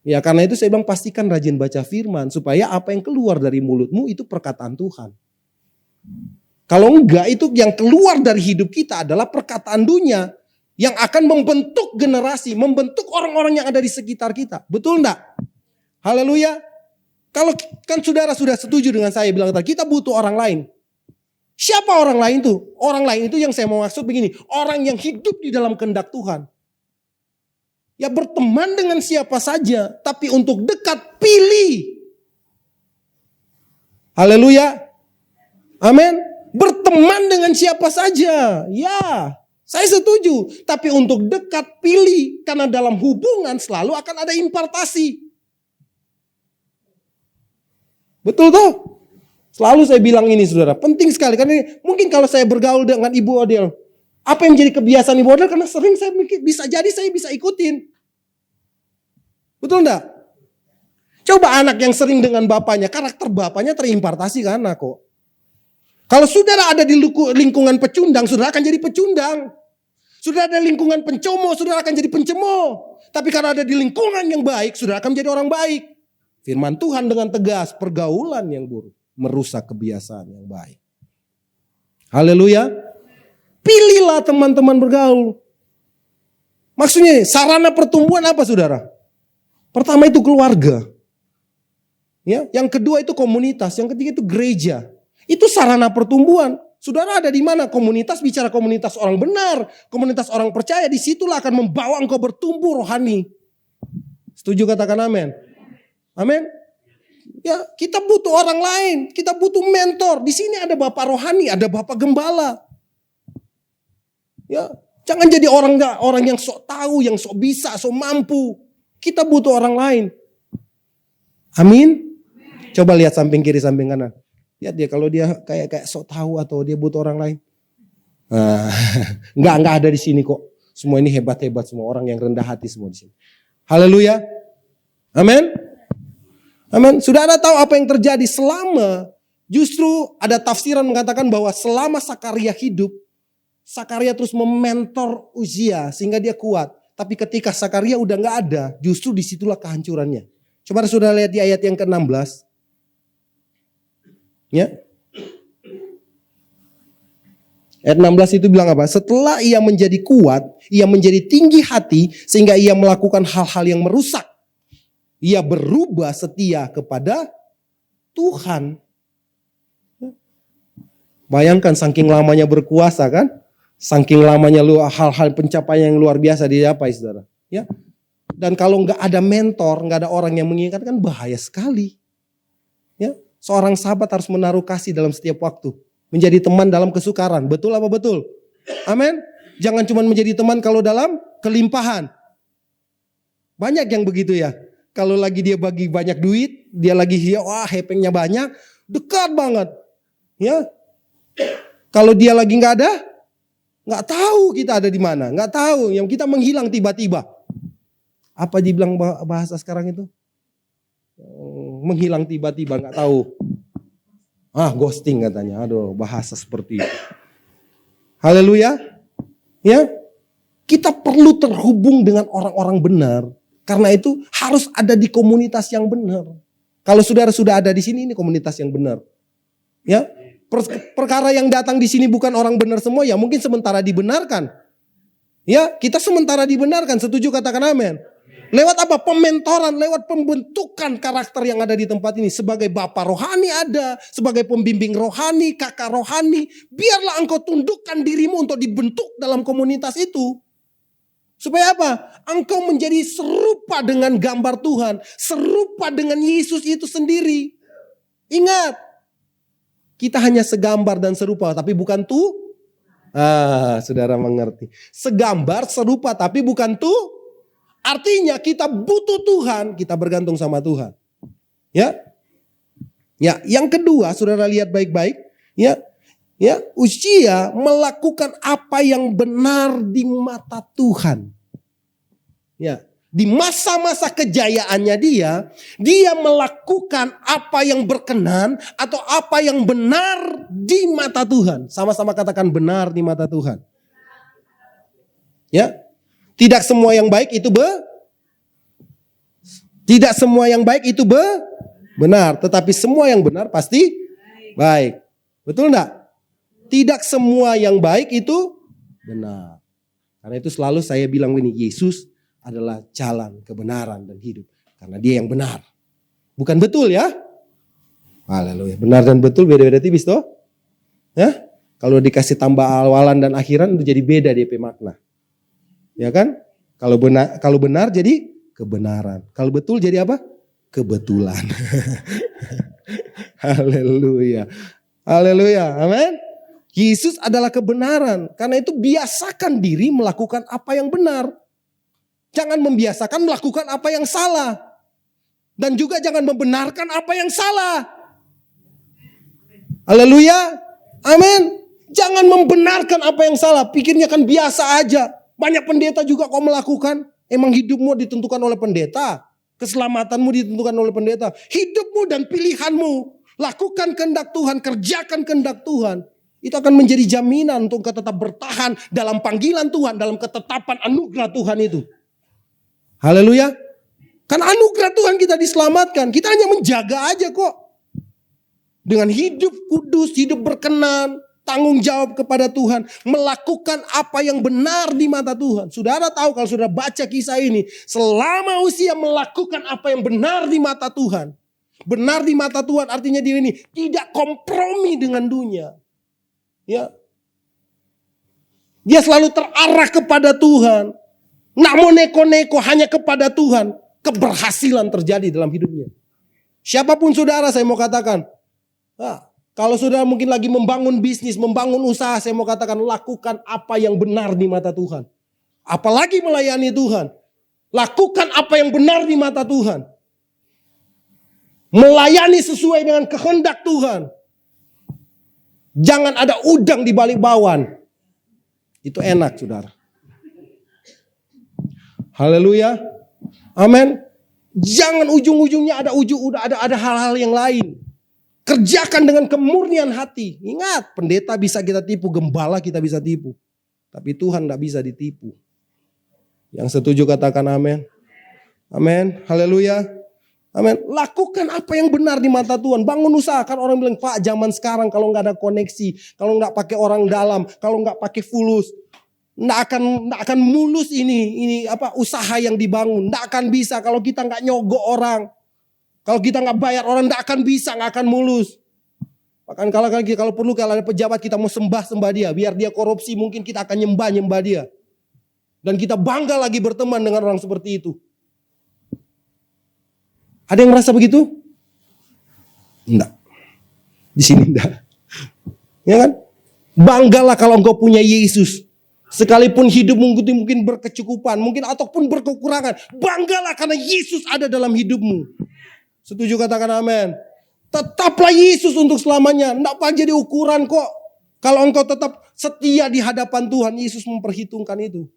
Ya karena itu saya bilang pastikan rajin baca firman. Supaya apa yang keluar dari mulutmu itu perkataan Tuhan. Kalau enggak itu yang keluar dari hidup kita adalah perkataan dunia. Yang akan membentuk generasi, membentuk orang-orang yang ada di sekitar kita. Betul enggak? Haleluya. Kalau kan saudara sudah setuju dengan saya bilang tadi, kita butuh orang lain. Siapa orang lain itu? Orang lain itu yang saya mau maksud begini. Orang yang hidup di dalam kehendak Tuhan. Ya berteman dengan siapa saja. Tapi untuk dekat pilih. Haleluya. Amin. Berteman dengan siapa saja. Ya. Saya setuju. Tapi untuk dekat pilih. Karena dalam hubungan selalu akan ada impartasi. Betul toh? Selalu saya bilang ini saudara, penting sekali. Karena mungkin kalau saya bergaul dengan Ibu Odel, apa yang menjadi kebiasaan Ibu Odel? Karena sering saya bisa ikutin. Betul enggak? Coba anak yang sering dengan bapaknya, karakter bapaknya terimpartasi ke anak kok. Kalau saudara ada di lingkungan pecundang, saudara akan jadi pecundang. Saudara ada lingkungan pencomo, saudara akan jadi pencomo. Tapi kalau ada di lingkungan yang baik, saudara akan menjadi orang baik. Firman Tuhan dengan tegas, pergaulan yang buruk merusak kebiasaan yang baik. Haleluya. Pilihlah teman-teman bergaul. Maksudnya sarana pertumbuhan apa saudara? Pertama itu keluarga. Ya, yang kedua itu komunitas, yang ketiga itu gereja. Itu sarana pertumbuhan. Saudara ada di mana? Komunitas, bicara komunitas orang benar, komunitas orang percaya, disitulah akan membawa engkau bertumbuh rohani. Setuju, katakan amin. Amin. Ya, kita butuh orang lain, kita butuh mentor. Di sini ada bapak rohani, ada bapak gembala. Ya, jangan jadi orang yang sok tahu, yang sok bisa, sok mampu. Kita butuh orang lain. Amin. Coba lihat samping kiri, samping kanan. Lihat dia, kalau dia kayak sok tahu atau dia butuh orang lain. Enggak ada di sini kok. Semua ini hebat-hebat, semua orang yang rendah hati semua di sini. Haleluya. Amin. Amin. Saudara tahu apa yang terjadi selama, justru ada tafsiran mengatakan bahwa selama Sakaria hidup, Sakaria terus mementor Uzia sehingga dia kuat. Tapi ketika Sakaria udah gak ada, justru disitulah kehancurannya. Coba saudara lihat di ayat yang ke-16. Ya. Ayat 16 itu bilang apa? Setelah ia menjadi kuat, ia menjadi tinggi hati sehingga ia melakukan hal-hal yang merusak. Ia berubah setia kepada Tuhan. Bayangkan saking lamanya berkuasa kan? Saking lamanya hal-hal pencapaian yang luar biasa dicapai, saudara. Ya. Dan kalau nggak ada mentor, nggak ada orang yang mengingatkan, bahaya sekali. Ya. Seorang sahabat harus menaruh kasih dalam setiap waktu. Menjadi teman dalam kesukaran. Betul apa betul? Amin. Jangan cuma menjadi teman kalau dalam kelimpahan. Banyak yang begitu ya. Kalau lagi dia bagi banyak duit, dia lagi hepengnya banyak, dekat banget. Ya. Kalau dia lagi nggak ada, nggak tahu kita ada di mana, nggak tahu. Yang kita menghilang tiba-tiba. Apa dibilang bahasa sekarang itu? Menghilang tiba-tiba, nggak tahu. Ghosting katanya. Aduh, bahasa seperti itu. Haleluya. Ya. Kita perlu terhubung dengan orang-orang benar. Karena itu harus ada di komunitas yang benar. Kalau saudara sudah ada di sini, ini komunitas yang benar. Ya. Perkara yang datang di sini bukan orang benar semua, ya mungkin sementara dibenarkan. Ya, kita sementara dibenarkan. Setuju, katakan amin. Lewat apa? Pementoran, lewat pembentukan karakter yang ada di tempat ini. Sebagai bapak rohani ada, sebagai pembimbing rohani, kakak rohani. Biarlah engkau tundukkan dirimu untuk dibentuk dalam komunitas itu. Supaya apa? Engkau menjadi serupa dengan gambar Tuhan. Serupa dengan Yesus itu sendiri. Ingat, kita hanya segambar dan serupa, tapi bukan tuh. Saudara mengerti. Segambar, serupa, tapi bukan tuh. Artinya kita butuh Tuhan, kita bergantung sama Tuhan. Ya. Ya, yang kedua, saudara lihat baik-baik, ya. Ya, Uzia melakukan apa yang benar di mata Tuhan. Ya, di masa-masa kejayaannya dia melakukan apa yang berkenan atau apa yang benar di mata Tuhan. Sama-sama katakan benar di mata Tuhan. Ya. Tidak semua yang baik itu benar, tetapi semua yang benar pasti baik. Betul enggak? Tidak semua yang baik itu benar. Karena itu selalu saya bilang ini, Yesus adalah jalan, kebenaran dan hidup. Karena dia yang benar. Bukan betul ya? Haleluya. Benar dan betul beda-beda tipis toh? Ya? Kalau dikasih tambah awalan dan akhiran itu jadi beda DP makna. Ya kan? Kalau benar jadi kebenaran. Kalau betul jadi apa? Kebetulan. Haleluya. Haleluya. Amin. Yesus adalah kebenaran. Karena itu biasakan diri melakukan apa yang benar. Jangan membiasakan melakukan apa yang salah. Dan juga jangan membenarkan apa yang salah. Haleluya. Amin. Jangan membenarkan apa yang salah. Pikirnya kan biasa aja. Banyak pendeta juga kau melakukan. Emang hidupmu ditentukan oleh pendeta. Keselamatanmu ditentukan oleh pendeta. Hidupmu dan pilihanmu. Lakukan kehendak Tuhan. Kerjakan kehendak Tuhan. Itu akan menjadi jaminan untuk kita tetap bertahan dalam panggilan Tuhan. Dalam ketetapan anugerah Tuhan itu. Haleluya. Kan anugerah Tuhan kita diselamatkan. Kita hanya menjaga aja kok. Dengan hidup kudus, hidup berkenan. Tanggung jawab kepada Tuhan. Melakukan apa yang benar di mata Tuhan. Saudara tahu kalau saudara baca kisah ini. Selama Uzia melakukan apa yang benar di mata Tuhan. Benar di mata Tuhan artinya dia ini tidak kompromi dengan dunia. Ya. Dia selalu terarah kepada Tuhan. Nak mau neko-neko hanya kepada Tuhan. keberhasilan terjadi dalam hidupnya. Siapapun saudara, saya mau katakan, kalau saudara mungkin lagi membangun bisnis, membangun usaha, saya mau katakan lakukan apa yang benar di mata Tuhan. Apalagi melayani Tuhan. Lakukan apa yang benar di mata Tuhan. Melayani sesuai dengan kehendak Tuhan. Jangan ada udang di balik bawang. Itu enak, saudara. Haleluya. Amin. Jangan ujung-ujungnya ada hal-hal yang lain. Kerjakan dengan kemurnian hati. Ingat, pendeta bisa kita tipu, gembala kita bisa tipu. Tapi Tuhan tidak bisa ditipu. Yang setuju katakan amin. Amin. Haleluya. Amin. Lakukan apa yang benar di mata Tuhan. Bangun usaha. Kan orang bilang, Pak, zaman sekarang kalau nggak ada koneksi, kalau nggak pakai orang dalam, kalau nggak pakai fulus, nggak akan mulus ini usaha yang dibangun. Nggak akan bisa kalau kita nggak nyogok orang. Kalau kita nggak bayar orang, nggak akan bisa, nggak akan mulus. Bahkan kalau perlu kalau ada pejabat kita mau sembah dia, biar dia korupsi, mungkin kita akan nyembah dia. Dan kita bangga lagi berteman dengan orang seperti itu. Ada yang merasa begitu? Enggak. Di sini enggak. Ya kan? Banggalah kalau engkau punya Yesus. Sekalipun hidup mungkin berkecukupan, mungkin ataupun berkekurangan. Banggalah karena Yesus ada dalam hidupmu. Setuju katakan amin. Tetaplah Yesus untuk selamanya. Enggak apa jadi ukuran kok. Kalau engkau tetap setia di hadapan Tuhan, Yesus memperhitungkan itu.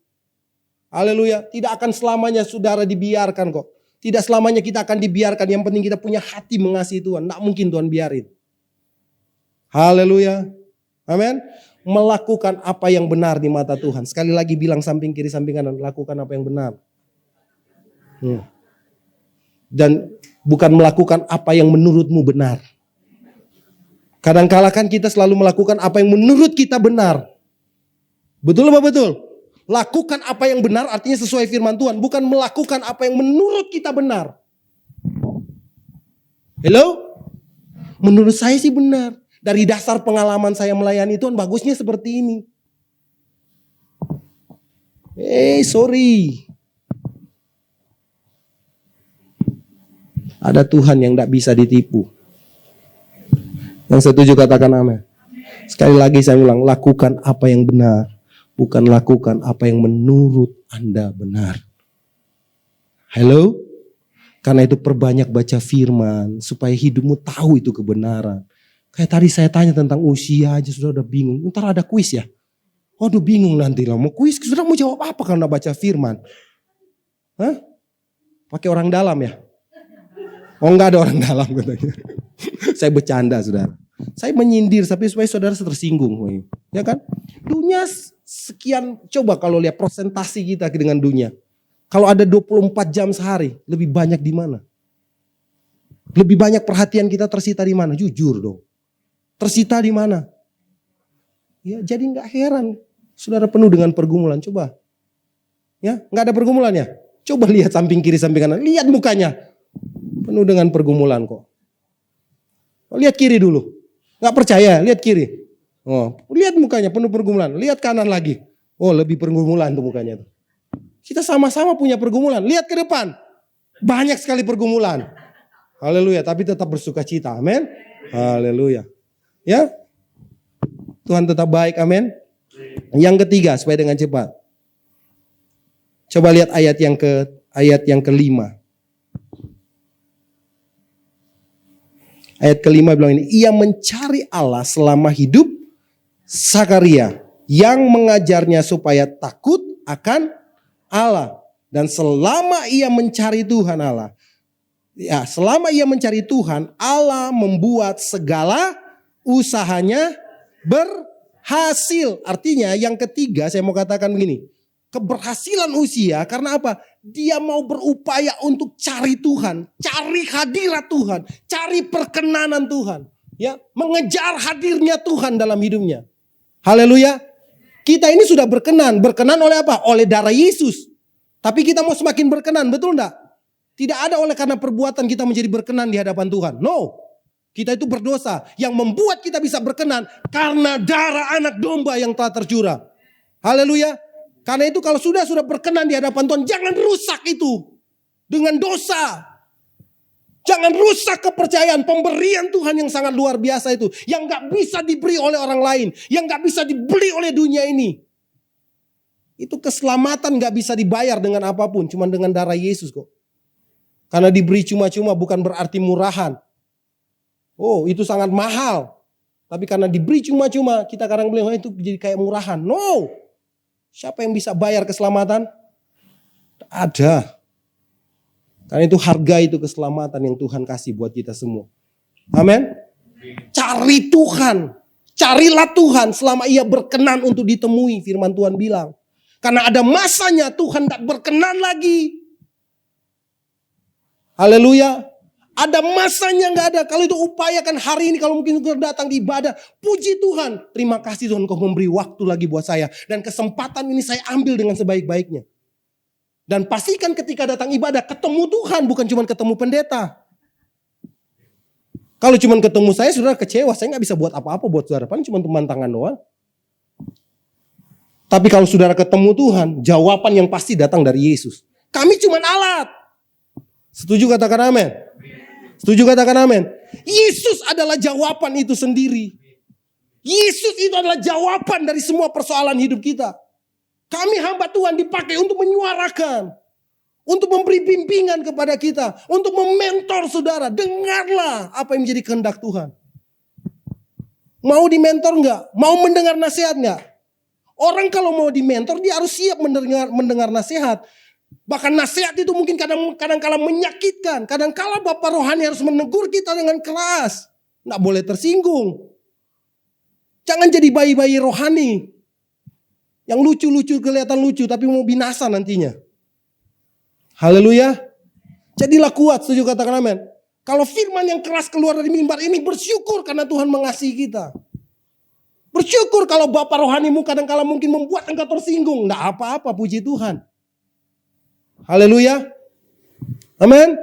Haleluya. Tidak akan selamanya saudara dibiarkan kok. Tidak selamanya kita akan dibiarkan. Yang penting kita punya hati mengasihi Tuhan. Tidak mungkin Tuhan biarin. Haleluya. Amin. Melakukan apa yang benar di mata Tuhan. Sekali lagi bilang samping kiri samping kanan. Lakukan apa yang benar. Dan bukan melakukan apa yang menurutmu benar. Kadang-kala kan kita selalu melakukan apa yang menurut kita benar. Betul apa betul? Lakukan apa yang benar artinya sesuai firman Tuhan. Bukan melakukan apa yang menurut kita benar. Hello? Menurut saya sih benar. Dari dasar pengalaman saya melayani Tuhan bagusnya seperti ini. Sorry. Ada Tuhan yang tidak bisa ditipu. Yang setuju katakan amin. Sekali lagi saya ulang, lakukan apa yang benar. Bukan lakukan apa yang menurut Anda benar. Hello? Karena itu perbanyak baca firman. Supaya hidupmu tahu itu kebenaran. Kayak tadi saya tanya tentang usia aja sudah udah bingung. Ntar ada kuis ya? Waduh bingung nanti lah. Mau kuis sudah mau jawab apa kalau udah baca firman? Hah? Pakai orang dalam ya? Oh enggak ada orang dalam katanya. Saya bercanda saudara. Saya menyindir tapi supaya saudara tersinggung. Ya kan? Dunia sekian, coba kalau lihat persentasi kita dengan dunia. Kalau ada 24 jam sehari, lebih banyak di mana? Lebih banyak perhatian kita tersita di mana? Jujur dong. Tersita di mana? Ya, jadi nggak heran saudara penuh dengan pergumulan. Coba. Ya, nggak ada pergumulannya. Coba lihat samping kiri samping kanan, lihat mukanya. Penuh dengan pergumulan kok. Lihat kiri dulu. Nggak percaya, lihat kiri. Oh, lihat mukanya penuh pergumulan. Lihat kanan lagi. Oh, lebih pergumulan tuh mukanya tuh. Kita sama-sama punya pergumulan. Lihat ke depan. Banyak sekali pergumulan. Haleluya, tapi tetap bersuka cita. Amin. Haleluya. Ya. Tuhan tetap baik. Amin. Yang ketiga, supaya dengan cepat. Coba lihat ayat yang kelima. Ayat kelima bilang ini, ia mencari Allah selama hidup Sakaria yang mengajarnya supaya takut akan Allah. Dan selama ia mencari Tuhan Allah. Ya, selama ia mencari Tuhan, Allah membuat segala usahanya berhasil. Artinya yang ketiga saya mau katakan begini. Keberhasilan usia karena apa? Dia mau berupaya untuk cari Tuhan. Cari hadirat Tuhan. Cari perkenanan Tuhan. Ya, mengejar hadirnya Tuhan dalam hidupnya. Haleluya. Kita ini sudah berkenan. Berkenan oleh apa? Oleh darah Yesus. Tapi kita mau semakin berkenan, betul enggak? Tidak ada oleh karena perbuatan kita menjadi berkenan di hadapan Tuhan. No. Kita itu berdosa. Yang membuat kita bisa berkenan karena darah anak domba yang telah tercurah. Haleluya. Karena itu kalau sudah berkenan di hadapan Tuhan, jangan rusak itu. dengan dosa. Jangan rusak kepercayaan pemberian Tuhan yang sangat luar biasa itu. Yang gak bisa diberi oleh orang lain. Yang gak bisa dibeli oleh dunia ini. Itu keselamatan gak bisa dibayar dengan apapun. Cuma dengan darah Yesus kok. Karena diberi cuma-cuma bukan berarti murahan. Oh, itu sangat mahal. Tapi karena diberi cuma-cuma, kita kadang bilang, itu jadi kayak murahan. No. Siapa yang bisa bayar keselamatan? Ada. Karena itu harga itu keselamatan yang Tuhan kasih buat kita semua. Amin. Cari Tuhan. Carilah Tuhan selama ia berkenan untuk ditemui. Firman Tuhan bilang. Karena ada masanya Tuhan tak berkenan lagi. Haleluya. Ada masanya gak ada. Kalau itu upayakan hari ini. Kalau mungkin datang di ibadah. Puji Tuhan. Terima kasih Tuhan kau memberi waktu lagi buat saya. Dan kesempatan ini saya ambil dengan sebaik-baiknya. Dan pastikan ketika datang ibadah ketemu Tuhan, bukan cuma ketemu pendeta. Kalau cuma ketemu saya, saudara kecewa. Saya gak bisa buat apa-apa buat saudara. Paling cuma teman tangan doang. Tapi kalau saudara ketemu Tuhan, jawaban yang pasti datang dari Yesus. Kami cuma alat. Setuju katakan amin? Setuju katakan amin? Yesus adalah jawaban itu sendiri. Yesus itu adalah jawaban dari semua persoalan hidup kita. Kami hamba Tuhan dipakai untuk menyuarakan. Untuk memberi bimbingan kepada kita. Untuk mementor saudara. Dengarlah apa yang menjadi kehendak Tuhan. Mau dimentor enggak? Mau mendengar nasihat enggak? Orang kalau mau dimentor dia harus siap mendengar nasihat. Bahkan nasihat itu mungkin kadang-kala menyakitkan. Kadang-kala Bapak rohani harus menegur kita dengan keras. Enggak boleh tersinggung. Jangan jadi bayi-bayi rohani. Yang lucu-lucu kelihatan lucu tapi mau binasa nantinya. Haleluya. Jadilah kuat, setuju katakan amin. Kalau firman yang keras keluar dari mimbar ini, bersyukur karena Tuhan mengasihi kita. Bersyukur kalau Bapak rohanimu kadang-kala mungkin membuat engkau tersinggung. Nggak apa-apa, puji Tuhan. Haleluya. Amin.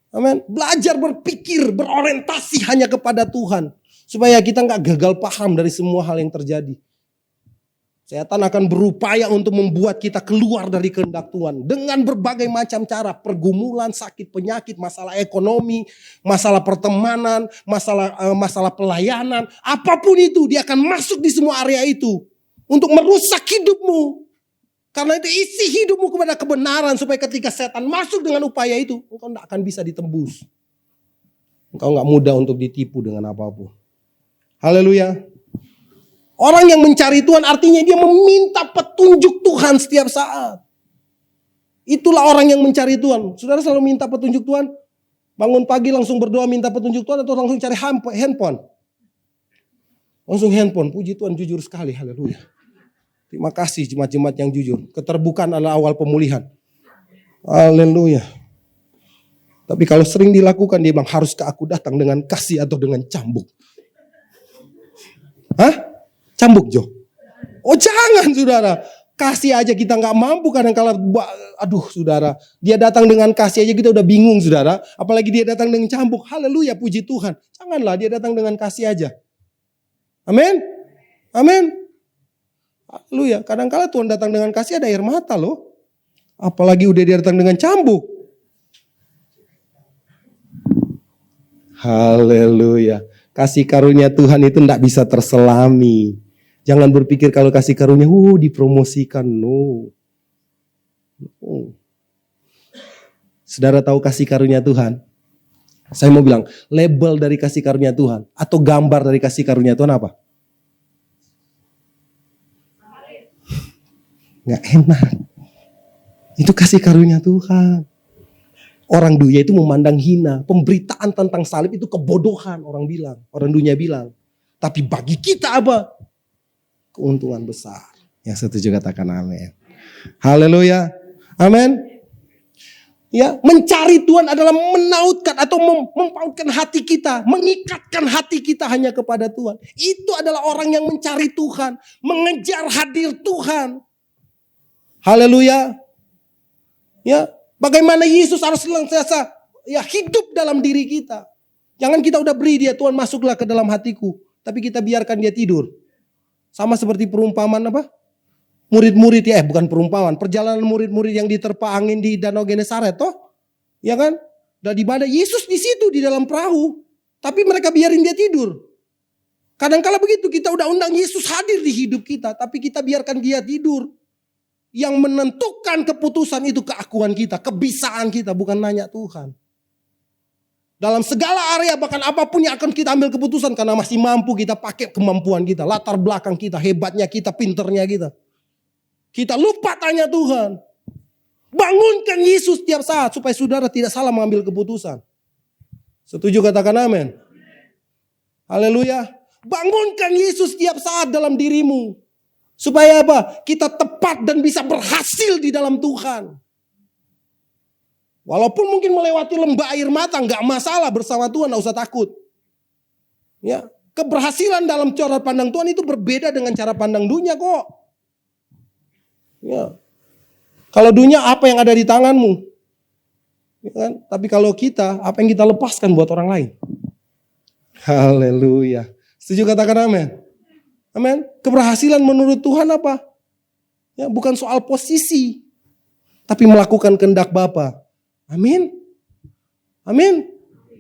Amin. Belajar berpikir, berorientasi hanya kepada Tuhan. Supaya kita nggak gagal paham dari semua hal yang terjadi. Setan akan berupaya untuk membuat kita keluar dari kehendak Tuhan. Dengan berbagai macam cara. Pergumulan, sakit, penyakit, masalah ekonomi, masalah pertemanan, masalah pelayanan. Apapun itu, dia akan masuk di semua area itu. Untuk merusak hidupmu. Karena itu isi hidupmu kepada kebenaran. Supaya ketika setan masuk dengan upaya itu, engkau tidak akan bisa ditembus. Engkau gak mudah untuk ditipu dengan apapun. Haleluya. Orang yang mencari Tuhan artinya dia meminta petunjuk Tuhan setiap saat. Itulah orang yang mencari Tuhan. Saudara selalu minta petunjuk Tuhan. Bangun pagi langsung berdoa minta petunjuk Tuhan atau langsung cari handphone. Langsung handphone. Puji Tuhan, jujur sekali. Haleluya. Terima kasih jemaat-jemaat yang jujur. Keterbukaan adalah awal pemulihan. Haleluya. Tapi kalau sering dilakukan dia bilang, haruskah aku datang dengan kasih atau dengan cambuk? Hah? Cambuk Jo? Oh jangan saudara. Kasih aja kita gak mampu kadang-kala. Aduh saudara. Dia datang dengan kasih aja kita udah bingung saudara. Apalagi dia datang dengan cambuk. Haleluya, puji Tuhan. Janganlah dia datang dengan kasih aja. Amin. Amin. Haleluya. Kadang-kala Tuhan datang dengan kasih ada air mata loh. Apalagi udah dia datang dengan cambuk. Haleluya. Kasih karunia Tuhan itu tidak bisa terselami. Jangan berpikir kalau kasih karunia, dipromosikan. No. Saudara tahu kasih karunia Tuhan? Saya mau bilang, label dari kasih karunia Tuhan atau gambar dari kasih karunia Tuhan apa? Nggak enak. Itu kasih karunia Tuhan. Orang dunia itu memandang hina. Pemberitaan tentang salib itu kebodohan orang bilang. Orang dunia bilang. Tapi bagi kita apa? Keuntungan besar. Yang setuju katakan amin. Haleluya. Amin. Ya, mencari Tuhan adalah menautkan atau mempautkan hati kita, mengikatkan hati kita hanya kepada Tuhan. Itu adalah orang yang mencari Tuhan, mengejar hadir Tuhan. Haleluya. Ya, bagaimana Yesus harus senantiasa hidup dalam diri kita. Jangan kita udah beri dia, Tuhan masuklah ke dalam hatiku, tapi kita biarkan dia tidur. Sama seperti perumpamaan apa? Murid-murid bukan perumpamaan, perjalanan murid-murid yang diterpa angin di Danau Genesaret toh? Ya kan? Dan di mana Yesus di situ di dalam perahu, tapi mereka biarin dia tidur. Kadang-kala begitu, kita udah undang Yesus hadir di hidup kita, tapi kita biarkan dia tidur. Yang menentukan keputusan itu keakuan kita, kebisaan kita, bukan nanya Tuhan. Dalam segala area, bahkan apapun yang akan kita ambil keputusan, karena masih mampu kita pakai kemampuan kita, latar belakang kita, hebatnya kita, pinternya kita. Kita lupa tanya Tuhan. Bangunkan Yesus tiap saat supaya saudara tidak salah mengambil keputusan. Setuju, katakan amin. Haleluya. Bangunkan Yesus tiap saat dalam dirimu. Supaya apa? Kita tepat dan bisa berhasil di dalam Tuhan. Walaupun mungkin melewati lembah air mata, gak masalah, bersama Tuhan, gak usah takut. Ya, keberhasilan dalam cara pandang Tuhan itu berbeda dengan cara pandang dunia kok. Ya. Kalau dunia apa yang ada di tanganmu, ya kan? Tapi kalau kita, apa yang kita lepaskan buat orang lain. Haleluya. Setuju, katakan amin. Amin. Keberhasilan menurut Tuhan apa? Ya, bukan soal posisi, tapi melakukan kehendak Bapa. Amin. Amin.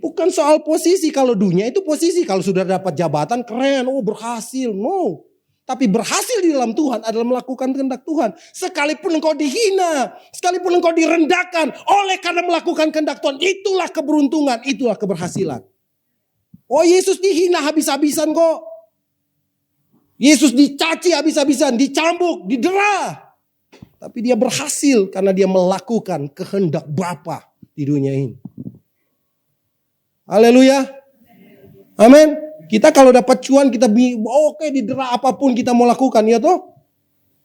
Bukan soal posisi. Kalau dunia itu posisi. Kalau sudah dapat jabatan keren, berhasil. No. Tapi berhasil di dalam Tuhan adalah melakukan kehendak Tuhan. Sekalipun engkau dihina, sekalipun engkau direndahkan, oleh karena melakukan kehendak Tuhan, itulah keberuntungan, itulah keberhasilan. Oh, Yesus dihina habis-habisan kok. Yesus dicaci habis-habisan, dicambuk, didera. Tapi dia berhasil karena dia melakukan kehendak Bapa di dunia ini. Haleluya. Amin. Kita kalau dapat cuan kita oke, didera apapun kita mau lakukan, ya toh.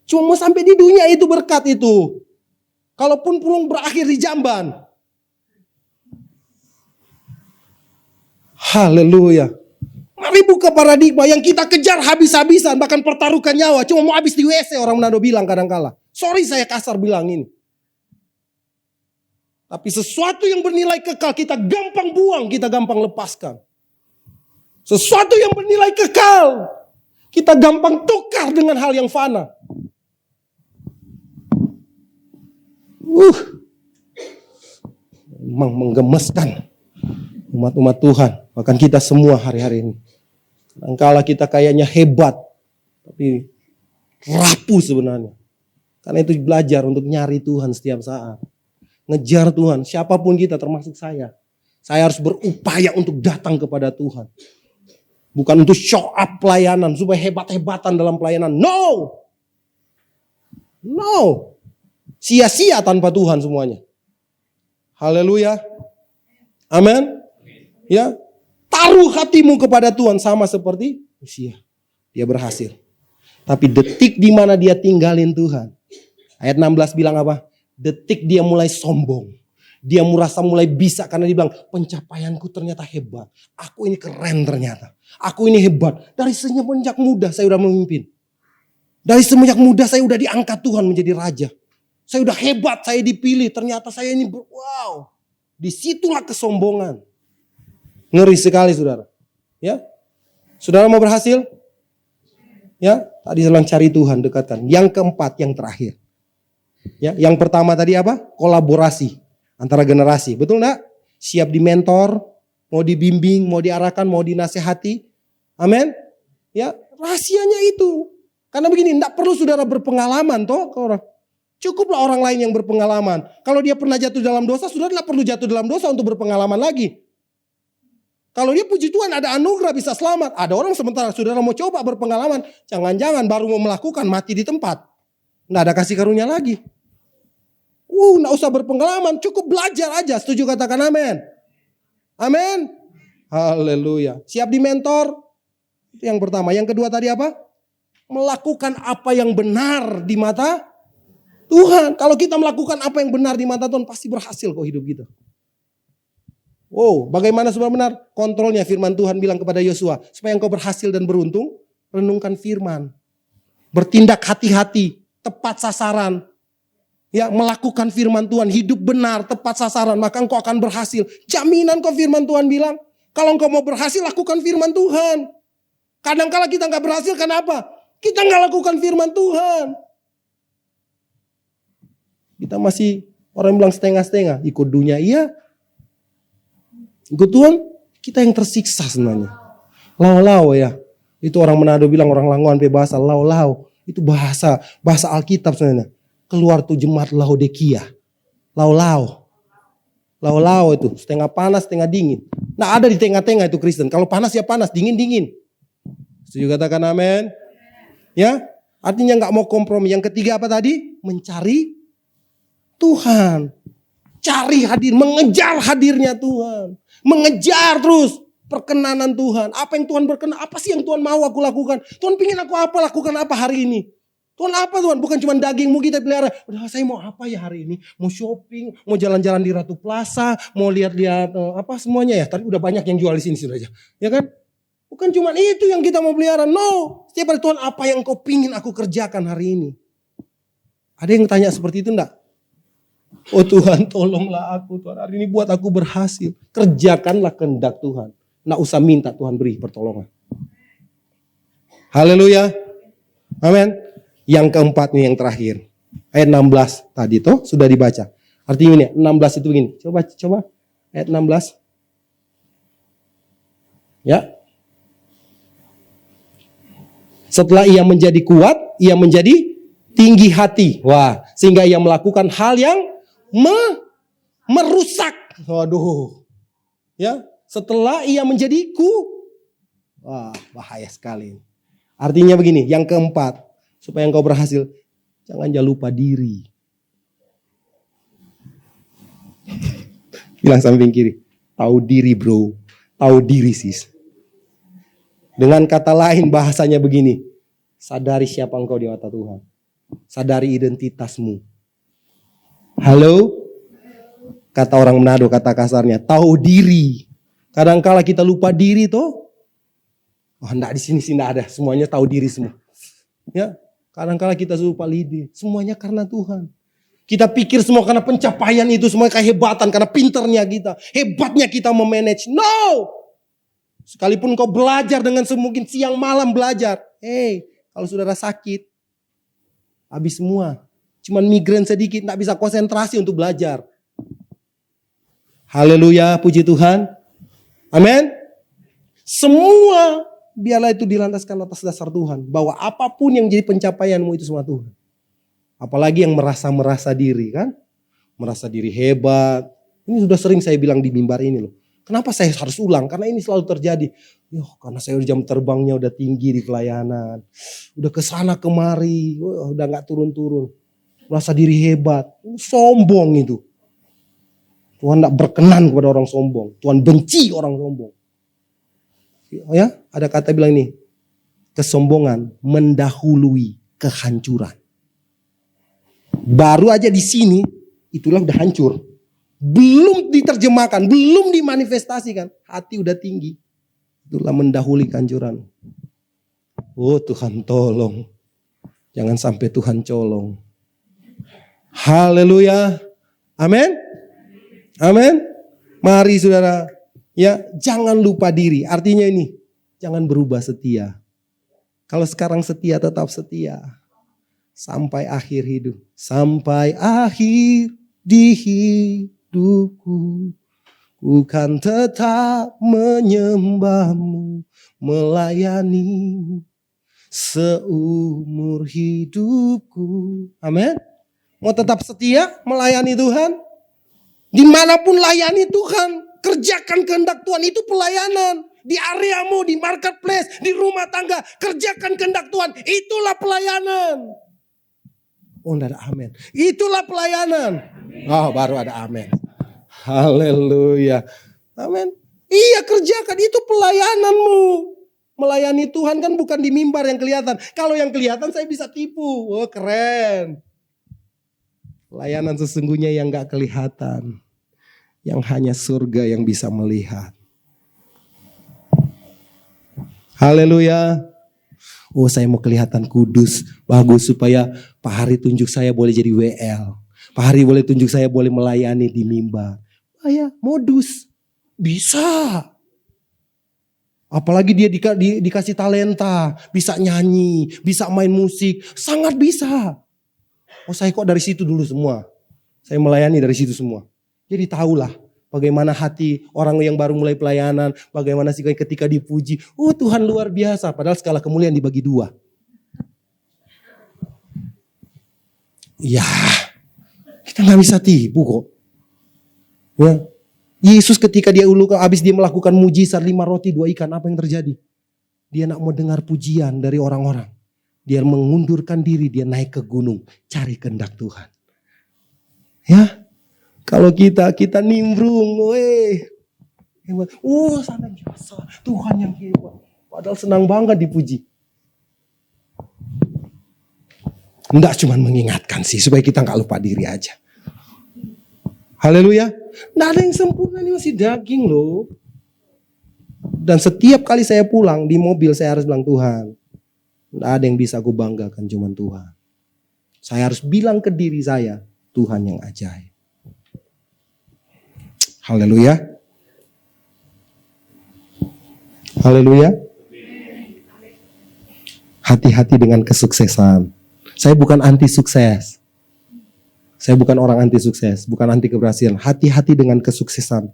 Cuma mau sampai di dunia itu berkat itu. Kalaupun pulung berakhir di jamban. Haleluya. Mari buka paradigma yang kita kejar habis-habisan, bahkan pertaruhkan nyawa. Cuma mau habis di WC, orang Manado bilang kadang-kala. Sorry saya kasar bilang ini. Tapi sesuatu yang bernilai kekal kita gampang buang, kita gampang lepaskan. Sesuatu yang bernilai kekal kita gampang tukar dengan hal yang fana. Memang menggemaskan umat-umat Tuhan, bahkan kita semua hari-hari ini. Kadang-kala kita kayaknya hebat, tapi rapuh sebenarnya. Karena itu belajar untuk nyari Tuhan setiap saat. Ngejar Tuhan, siapapun kita termasuk saya. Saya harus berupaya untuk datang kepada Tuhan. Bukan untuk show up pelayanan, supaya hebat-hebatan dalam pelayanan. No. Sia-sia tanpa Tuhan semuanya. Haleluya. Amin. Ya, taruh hatimu kepada Tuhan sama seperti Usia. Dia berhasil. Tapi detik di mana dia tinggalin Tuhan. Ayat 16 bilang apa? Detik dia mulai sombong. Dia merasa mulai bisa karena dia bilang pencapaianku ternyata hebat. Aku ini keren ternyata. Aku ini hebat. Dari semenjak muda saya udah memimpin. Dari semenjak muda saya udah diangkat Tuhan menjadi raja. Saya udah hebat, saya dipilih. Ternyata saya ini wow. Disitulah kesombongan. Ngeri sekali saudara. Ya, saudara mau berhasil? Ya, tadi sedang cari Tuhan, dekatkan. Yang keempat, yang terakhir. Ya, yang pertama tadi apa? Kolaborasi antara generasi. Betul enggak? Siap dimentor, mau dibimbing, mau diarahkan, mau dinasehati. Amin. Ya, rahasianya itu. Karena begini, enggak perlu saudara berpengalaman toh ke orang. Cukuplah orang lain yang berpengalaman. Kalau dia pernah jatuh dalam dosa, saudara enggak perlu jatuh dalam dosa untuk berpengalaman lagi. Kalau dia puji Tuhan ada anugerah bisa selamat. Ada orang sementara saudara mau coba berpengalaman. Jangan-jangan baru mau melakukan mati di tempat. Nggak ada kasih karunia lagi. Nggak usah berpengalaman. Cukup belajar aja. Setuju katakan amin. Amin. Haleluya. Siap di mentor. Itu yang pertama. Yang kedua tadi apa? Melakukan apa yang benar di mata Tuhan. Kalau kita melakukan apa yang benar di mata Tuhan. Pasti berhasil kok hidup kita. Bagaimana supaya benar? Kontrolnya firman Tuhan bilang kepada Yosua, supaya engkau berhasil dan beruntung, renungkan firman. Bertindak hati-hati, tepat sasaran. Ya, melakukan firman Tuhan, hidup benar, tepat sasaran, maka engkau akan berhasil. Jaminan kok firman Tuhan bilang. Kalau engkau mau berhasil, lakukan firman Tuhan. Kadang-kala kita gak berhasil, kenapa? Kita gak lakukan firman Tuhan. Kita masih, orang bilang setengah-setengah. Ikut dunia iya. Ikut Tuhan, kita yang tersiksa sebenarnya. Lau-lau ya. Itu orang Manado bilang, orang Langoan bahasa lau-lau. Itu bahasa Alkitab sebenarnya. Keluar tuh jemaat Laodikia. Lau-lau. Lau-lau itu, setengah panas, setengah dingin. Nah ada di tengah-tengah itu Kristen. Kalau panas ya panas, dingin-dingin. Setuju katakan amin? Ya, artinya gak mau kompromi. Yang ketiga apa tadi? Mencari Tuhan. Cari hadir, mengejar hadirnya Tuhan. Mengejar terus perkenanan Tuhan. Apa yang Tuhan berkenan? Apa sih yang Tuhan mau aku lakukan? Tuhan pingin aku apa? Lakukan apa hari ini? Tuhan apa Tuhan? Bukan cuma dagingmu kita pelihara. Udah saya mau apa ya hari ini? Mau shopping, mau jalan-jalan di Ratu Plaza, mau lihat-lihat apa semuanya ya. Tadi udah banyak yang jual di sini sudah aja. Ya kan? Bukan cuma itu yang kita mau pelihara. No. Setiap hari Tuhan apa yang kau pingin aku kerjakan hari ini? Ada yang tanya seperti itu enggak? Oh Tuhan tolonglah aku Tuhan. Hari ini buat aku berhasil. Kerjakanlah kehendak Tuhan. Nggak usah minta Tuhan beri pertolongan. Haleluya. Amin. Yang keempat nih yang terakhir. Ayat 16 tadi tuh sudah dibaca. Artinya ini 16 itu begini. Coba. Ayat 16. Ya. Setelah ia menjadi kuat, ia menjadi tinggi hati. Wah, sehingga ia melakukan hal yang merusak. Waduh. Ya, setelah ia menjadi wah, bahaya sekali. Artinya begini, yang keempat, supaya engkau berhasil, jangan lupa diri. Bilang samping kiri, tahu diri bro, tahu diri sis. Dengan kata lain bahasanya begini, sadari siapa engkau di mata Tuhan. Sadari identitasmu. Halo? Kata orang Manado, kata kasarnya, tahu diri. Kadangkala kita lupa diri toh. Oh, enggak di sini enggak ada, semuanya tahu diri semua. Ya, kadangkala kita lupa diri, semuanya karena Tuhan. Kita pikir semua karena pencapaian itu, semua kehebatan karena pinternya kita, hebatnya kita memanage. No! Sekalipun kau belajar dengan semungkin siang malam belajar. Kalau saudara sakit, habis semua. Cuman migrain sedikit, gak bisa konsentrasi untuk belajar. Haleluya, puji Tuhan. Amin. Semua biarlah itu dilandaskan atas dasar Tuhan. Bahwa apapun yang jadi pencapaianmu itu semua Tuhan. Apalagi yang merasa diri kan. Merasa diri hebat. Ini sudah sering saya bilang di mimbar ini loh. Kenapa saya harus ulang? Karena ini selalu terjadi. Karena saya jam terbangnya udah tinggi di pelayanan. Udah kesana kemari. Udah gak turun-turun. Merasa diri hebat. Sombong itu. Tuhan gak berkenan kepada orang sombong. Tuhan benci orang sombong. Ya, ada kata bilang ini. Kesombongan mendahului kehancuran. Baru aja di sini. Itulah udah hancur. Belum diterjemahkan, belum dimanifestasikan. Hati udah tinggi. Itulah mendahului kehancuran. Oh Tuhan tolong. Jangan sampai Tuhan colong. Haleluya. Amin. Amin. Mari saudara. Ya, jangan lupa diri. Artinya ini. Jangan berubah setia. Kalau sekarang setia, tetap setia. Sampai akhir hidup. Sampai akhir di hidupku, ku kan tetap menyembahmu, melayanimu seumur hidupku. Amin. Mau tetap setia melayani Tuhan? Dimanapun layani Tuhan, kerjakan kehendak Tuhan, itu pelayanan. Di areamu, di marketplace, di rumah tangga, kerjakan kehendak Tuhan, itulah pelayanan. Oh, enggak ada amin. Itulah pelayanan. Oh, baru ada amin. Haleluya. Amin. Iya, kerjakan, itu pelayananmu. Melayani Tuhan kan bukan di mimbar yang kelihatan. Kalau yang kelihatan saya bisa tipu. Oh, keren. Pelayanan sesungguhnya yang gak kelihatan. Yang hanya surga yang bisa melihat. Haleluya. Oh, saya mau kelihatan kudus, bagus supaya Pak Hari tunjuk saya boleh jadi WL. Pak Hari boleh tunjuk saya boleh melayani di mimbar. Ya, modus. Bisa. Apalagi dia dikasih talenta, bisa nyanyi, bisa main musik, sangat bisa. Oh, saya kok dari situ dulu semua. Saya melayani dari situ semua. Jadi tahulah bagaimana hati orang yang baru mulai pelayanan, bagaimana sih ketika dipuji, oh Tuhan luar biasa, padahal skala kemuliaan dibagi 2. Ya, kita nggak bisa tipu kok. Ya, Yesus ketika dia habis dia melakukan mujizat 5 roti 2 ikan, apa yang terjadi? Dia nak mau dengar pujian dari orang-orang. Dia mengundurkan diri, dia naik ke gunung, cari kehendak Tuhan. Ya, kalau kita nimbrung, hebat. Oh, sana biasa, Tuhan yang hebat. Padahal senang banget dipuji. Enggak cuma mengingatkan sih, supaya kita nggak lupa diri aja. Haleluya. Nggak ada yang sempurna, ini masih daging loh. Dan setiap kali saya pulang di mobil, saya harus bilang, Tuhan, nggak ada yang bisa aku banggakan, cuma Tuhan. Saya harus bilang ke diri saya, Tuhan yang ajaib. Haleluya. Haleluya. Hati-hati dengan kesuksesan. Saya bukan anti sukses. Saya bukan orang anti sukses, bukan anti keberhasilan. Hati-hati dengan kesuksesan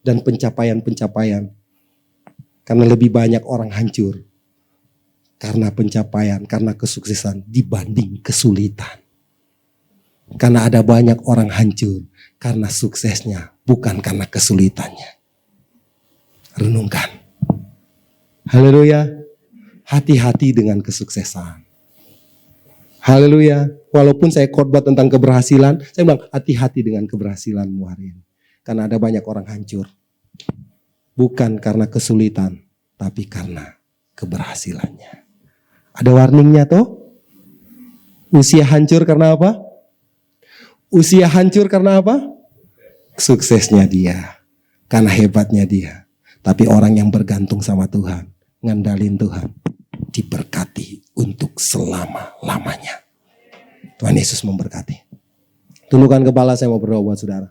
dan pencapaian-pencapaian. Karena lebih banyak orang hancur karena pencapaian, karena kesuksesan dibanding kesulitan. Karena ada banyak orang hancur karena suksesnya, bukan karena kesulitannya. Renungkan. Haleluya. Hati-hati dengan kesuksesan. Haleluya. Walaupun saya khotbah tentang keberhasilan, saya bilang hati-hati dengan keberhasilanmu hari ini. Karena ada banyak orang hancur. Bukan karena kesulitan, tapi karena keberhasilannya. Ada warningnya toh? Usia hancur karena apa? Usia hancur karena apa? Suksesnya dia. Karena hebatnya dia. Tapi orang yang bergantung sama Tuhan, ngandalin Tuhan, diberkati untuk selama-lamanya. Tuhan Yesus memberkati. Tundukkan kepala, saya mau berdoa buat saudara.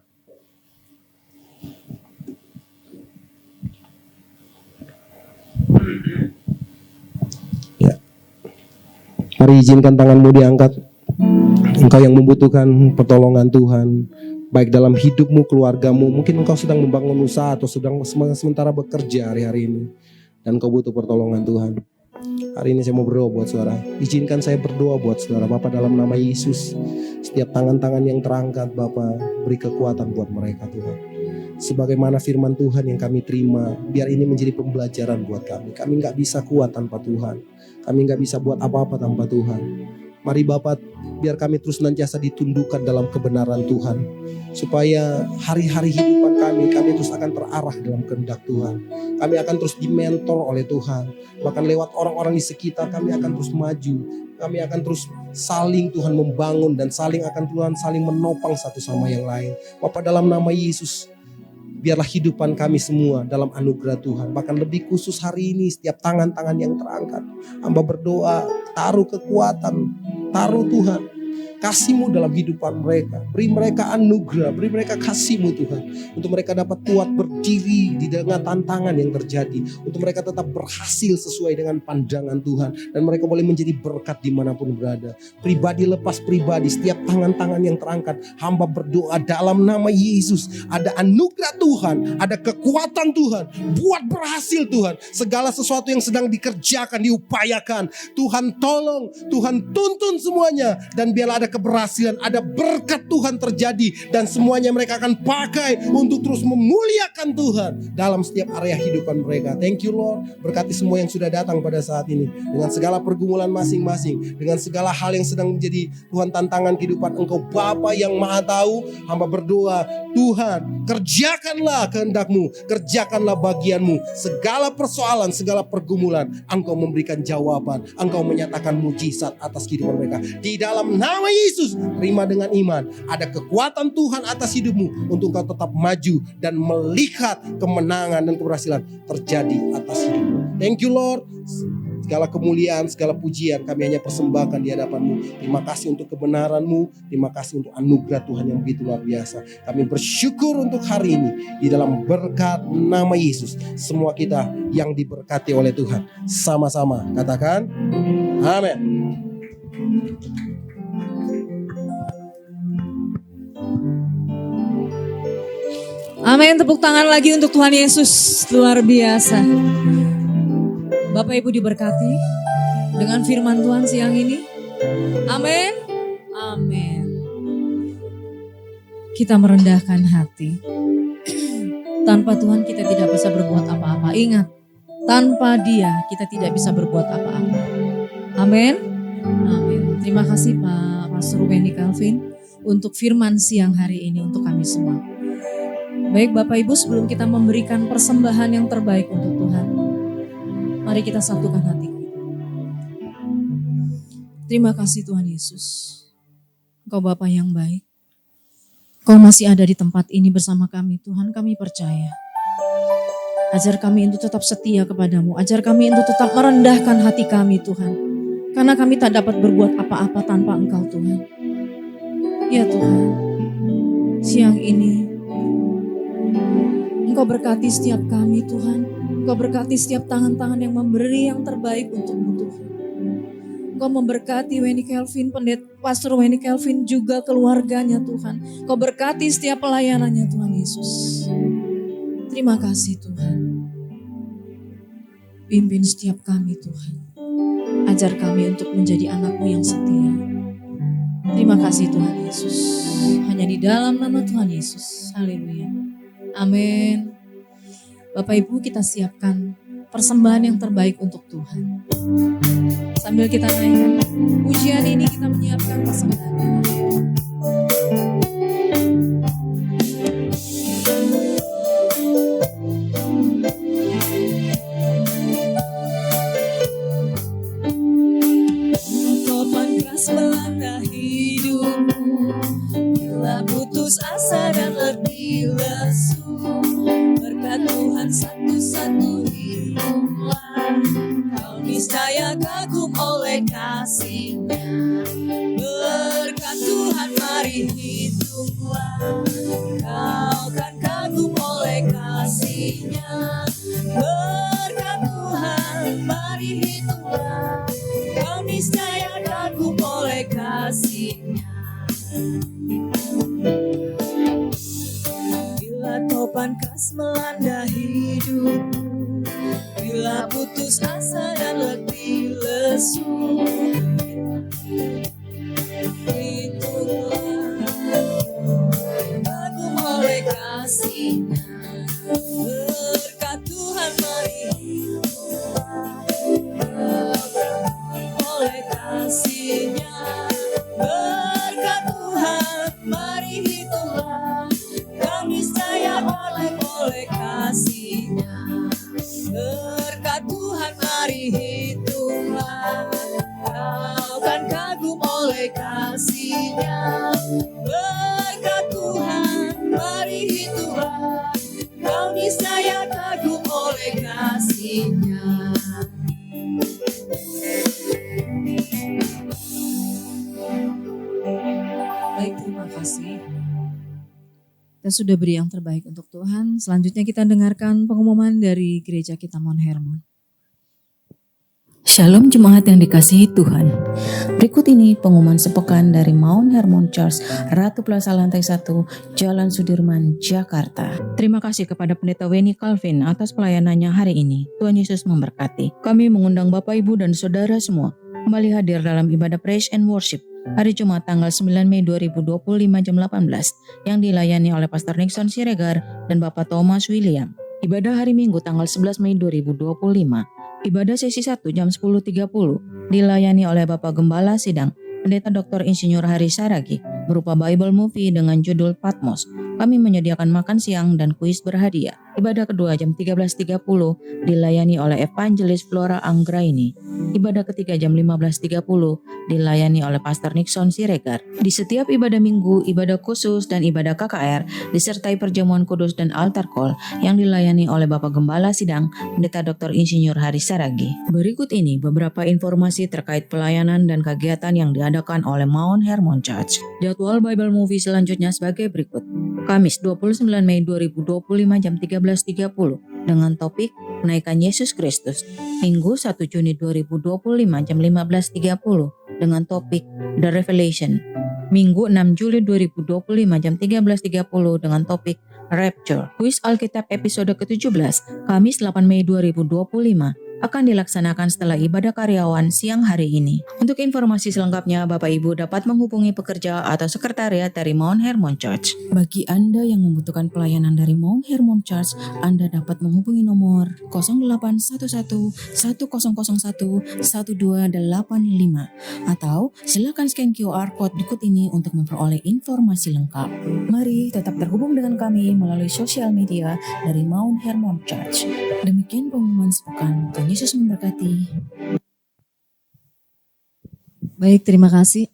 Ya. Mari izinkan tanganmu diangkat. Engkau yang membutuhkan pertolongan Tuhan, baik dalam hidupmu, keluargamu. Mungkin engkau sedang membangun usaha atau sedang sementara bekerja hari-hari ini, dan engkau butuh pertolongan Tuhan. Hari ini saya mau berdoa buat saudara. Izinkan saya berdoa buat saudara. Bapa, dalam nama Yesus, setiap tangan-tangan yang terangkat, Bapa, beri kekuatan buat mereka Tuhan. Sebagaimana firman Tuhan yang kami terima, biar ini menjadi pembelajaran buat kami. Kami gak bisa kuat tanpa Tuhan. Kami gak bisa buat apa-apa tanpa Tuhan. Mari Bapak, biar kami terus senantiasa ditundukkan dalam kebenaran Tuhan. Supaya hari-hari hidupan kami terus akan terarah dalam kehendak Tuhan. Kami akan terus dimentor oleh Tuhan. Bahkan lewat orang-orang di sekitar kami akan terus maju. Kami akan terus saling Tuhan membangun dan saling menopang satu sama yang lain. Bapak, dalam nama Yesus, biarlah hidupan kami semua dalam anugerah Tuhan. Bahkan lebih khusus hari ini, setiap tangan-tangan yang terangkat, hamba berdoa, taruh kekuatan, taruh Tuhan kasih-Mu dalam kehidupan mereka. Beri mereka anugerah, beri mereka kasih-Mu Tuhan. Untuk mereka dapat kuat berdiri di tengah tantangan yang terjadi. Untuk mereka tetap berhasil sesuai dengan pandangan Tuhan. Dan mereka boleh menjadi berkat dimanapun berada. Pribadi lepas pribadi, setiap tangan-tangan yang terangkat, hamba berdoa dalam nama Yesus. Ada anugerah Tuhan, ada kekuatan Tuhan, buat berhasil Tuhan. Segala sesuatu yang sedang dikerjakan, diupayakan, Tuhan tolong, Tuhan tuntun semuanya. Dan biarlah ada keberhasilan, ada berkat Tuhan terjadi, dan semuanya mereka akan pakai untuk terus memuliakan Tuhan dalam setiap area kehidupan mereka. Thank you Lord, berkati semua yang sudah datang pada saat ini dengan segala pergumulan masing-masing, dengan segala hal yang sedang menjadi Tuhan tantangan kehidupan Engkau Bapa yang Maha Tahu. Hamba berdoa, Tuhan kerjakanlah kehendak-Mu, kerjakanlah bagian-Mu. Segala persoalan, segala pergumulan, Engkau memberikan jawaban, Engkau menyatakan mujizat atas kehidupan mereka. Di dalam nama Yesus, terima dengan iman. Ada kekuatan Tuhan atas hidupmu untuk kau tetap maju dan melihat kemenangan dan keberhasilan terjadi atas hidupmu. Thank you Lord. Segala kemuliaan, segala pujian kami hanya persembahkan di hadapan-Mu. Terima kasih untuk kebenaran-Mu. Terima kasih untuk anugerah Tuhan yang begitu luar biasa. Kami bersyukur untuk hari ini. Di dalam berkat nama Yesus, semua kita yang diberkati oleh Tuhan. Sama-sama katakan amin. Amin, tepuk tangan lagi untuk Tuhan Yesus, luar biasa. Bapak Ibu diberkati dengan firman Tuhan siang ini. Amin. Amin. Kita merendahkan hati. Tanpa Tuhan kita tidak bisa berbuat apa-apa. Ingat, tanpa Dia kita tidak bisa berbuat apa-apa. Amin. Amin. Terima kasih Pak Pastor Wendy Calvin untuk firman siang hari ini untuk kami semua. Baik Bapak Ibu, sebelum kita memberikan persembahan yang terbaik untuk Tuhan, mari kita satukan hati kita. Terima kasih Tuhan Yesus. Engkau Bapa yang baik. Kau masih ada di tempat ini bersama kami Tuhan, kami percaya. Ajar kami untuk tetap setia kepadamu. Ajar kami untuk tetap merendahkan hati kami Tuhan. Karena kami tak dapat berbuat apa-apa tanpa Engkau Tuhan. Ya Tuhan, siang ini Engkau berkati setiap kami Tuhan. Engkau berkati setiap tangan-tangan yang memberi yang terbaik untukmu Tuhan. Engkau memberkati Wendy Calvin, Pastor Wendy Calvin juga keluarganya Tuhan. Engkau berkati setiap pelayanannya Tuhan Yesus. Terima kasih Tuhan. Pimpin setiap kami Tuhan. Ajar kami untuk menjadi anak-Mu yang setia. Terima kasih Tuhan Yesus. Hanya di dalam nama Tuhan Yesus. Haleluya. Amin. Bapak Ibu, kita siapkan persembahan yang terbaik untuk Tuhan. Sambil kita naikkan pujian ini, kita menyiapkan persembahan kita. Topan keras melanda hidupmu, bila putus asa dan letih lesu. Berkat Tuhan satu-satu hiduplah, kau niscaya kagum oleh kasih-Nya. Berkat Tuhan mari hitunglah, kau kan kagum oleh kasih-Nya. Berkat Tuhan mari hitunglah, kau niscaya kagum oleh kasih-Nya. Bila topan keras melanda hidupmu, bila putus asa dan letih lesu, hitunglah, kagum oleh kasih-Nya. Berkat Tuhan mari hitunglah, kagum oleh kasih-Nya. Berkat Tuhan mari hitunglah, kau niscaya oleh kasih-Nya. Berkat Tuhan mari hitunglah, kau kan kagum oleh kasih-Nya. Berkat Tuhan mari hitunglah, kau niscaya kagum oleh kasih-Nya. Baik, terima kasih. Kita sudah beri yang terbaik untuk Tuhan. Selanjutnya kita dengarkan pengumuman dari gereja kita Mount Hermon. Shalom jemaat yang dikasihi Tuhan. Berikut ini pengumuman sepekan dari Mount Hermon Church, Ratu Plaza Lantai 1, Jalan Sudirman, Jakarta. Terima kasih kepada Pendeta Wendy Calvin atas pelayanannya hari ini. Tuhan Yesus memberkati. Kami mengundang Bapak Ibu dan Saudara semua kembali hadir dalam ibadah Praise and Worship hari Jumat tanggal 9 Mei 2025 jam 18 yang dilayani oleh Pastor Nixon Siregar dan Bapak Thomas William. Ibadah hari Minggu tanggal 11 Mei 2025. Ibadah sesi 1 jam 10.30 dilayani oleh Bapak Gembala Sidang Pendeta Dr. Insinyur Hari Saragi berupa Bible Movie dengan judul Patmos. Kami menyediakan makan siang dan kuis berhadiah. Ibadah kedua jam 13.30 dilayani oleh Evangelis Flora Anggraini. Ibadah ketiga jam 15.30 dilayani oleh Pastor Nixon Siregar. Di setiap ibadah minggu, ibadah khusus dan ibadah KKR disertai perjamuan kudus dan altar call yang dilayani oleh Bapak Gembala Sidang Pendeta Dr. Insinyur Hari Saragi. Berikut ini beberapa informasi terkait pelayanan dan kegiatan yang diadakan oleh Mount Hermon Church. Jadwal Bible Movie selanjutnya sebagai berikut. Kamis 29 Mei 2025 jam 13.30 dengan topik Kenaikan Yesus Kristus. Minggu 1 Juni 2025 jam 15.30 dengan topik The Revelation. Minggu 6 Juli 2025 jam 13.30 dengan topik Rapture. Kuis Alkitab episode ke-17, Kamis 8 Mei 2025 akan dilaksanakan setelah ibadah karyawan siang hari ini. Untuk informasi selengkapnya, Bapak Ibu dapat menghubungi pekerja atau sekretariat dari Mount Hermon Church. Bagi Anda yang membutuhkan pelayanan dari Mount Hermon Church, Anda dapat menghubungi nomor 0811 1001 1285 atau silakan scan QR Code berikut ini untuk memperoleh informasi lengkap. Mari tetap terhubung dengan kami melalui sosial media dari Mount Hermon Church. Demikian pengumuman sepekan. Tuhan Yesus memberkati. Baik, terima kasih.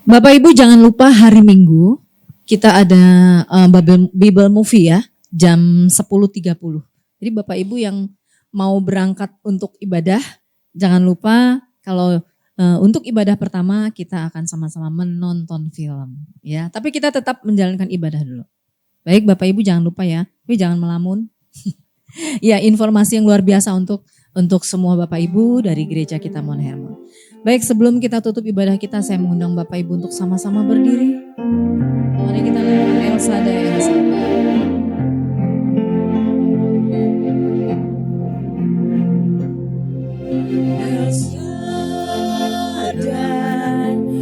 Bapak Ibu jangan lupa hari Minggu kita ada Bible Movie ya, jam 10.30. Jadi Bapak Ibu yang mau berangkat untuk ibadah, jangan lupa kalau untuk ibadah pertama kita akan sama-sama menonton film ya. Tapi kita tetap menjalankan ibadah dulu. Baik Bapak Ibu jangan lupa ya, tapi jangan melamun. Ya informasi yang luar biasa untuk semua Bapak Ibu dari gereja kita Mount Hermon. Baik sebelum kita tutup ibadah kita, saya mengundang Bapak Ibu untuk sama-sama berdiri. Mari kita lakukan El Shaddai, El Shaddai.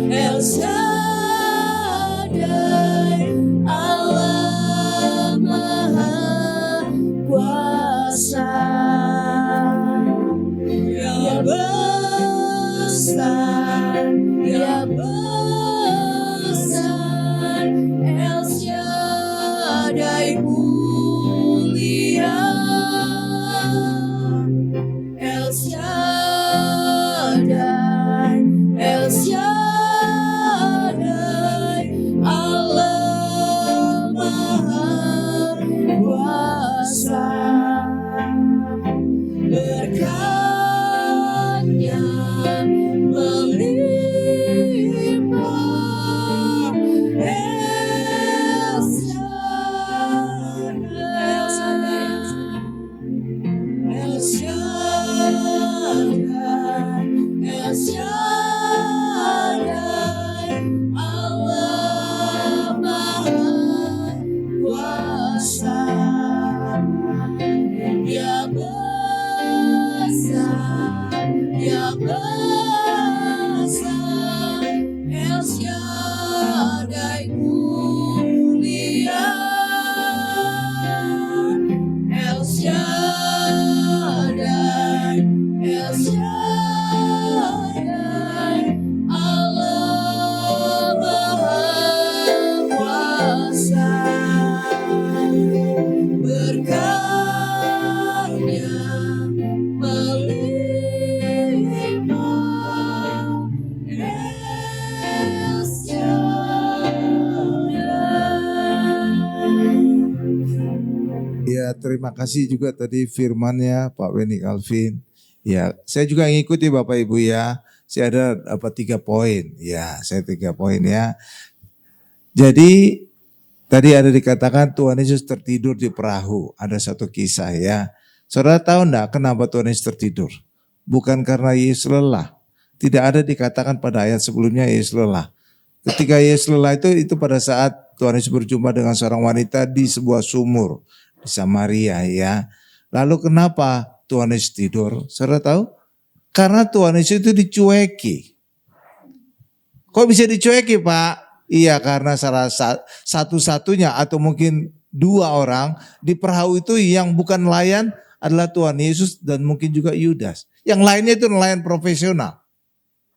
El Shaddai, Allah Maha Kuasa, Ya besar, Ya besar, El Shaddai mulia, El Shaddai, El Shaddai. Berkatnya melimpah, El Shaddai, El Shaddai, El Shaddai, Allah Maha Kuasa. Ya besar, Ya besar, El Shaddai mulia, El Shaddai, El Shaddai, Allah Maha Kuasa. Berkatnya melimpah, El Shaddai. Ya, terima kasih juga tadi firmannya Pak Weni Calvin. Ya, saya juga ngikuti Bapak Ibu ya. Saya ada 3 poin. Ya, saya 3 poin ya. Jadi tadi ada dikatakan Tuhan Yesus tertidur di perahu. Ada satu kisah ya. Saudara tahu enggak kenapa Tuhan Yesus tertidur? Bukan karena Yesus lelah. Tidak ada dikatakan pada ayat sebelumnya Yesus lelah. Ketika Yesus lelah itu pada saat Tuhan Yesus berjumpa dengan seorang wanita di sebuah sumur di Samaria ya. Lalu kenapa Tuhan Yesus tidur? Saudara tahu? Karena Tuhan Yesus itu dicueki. Kok bisa dicueki Pak? Iya karena salah satu-satunya atau mungkin 2 orang di perahu itu yang bukan nelayan adalah Tuhan Yesus dan mungkin juga Yudas. Yang lainnya itu nelayan profesional.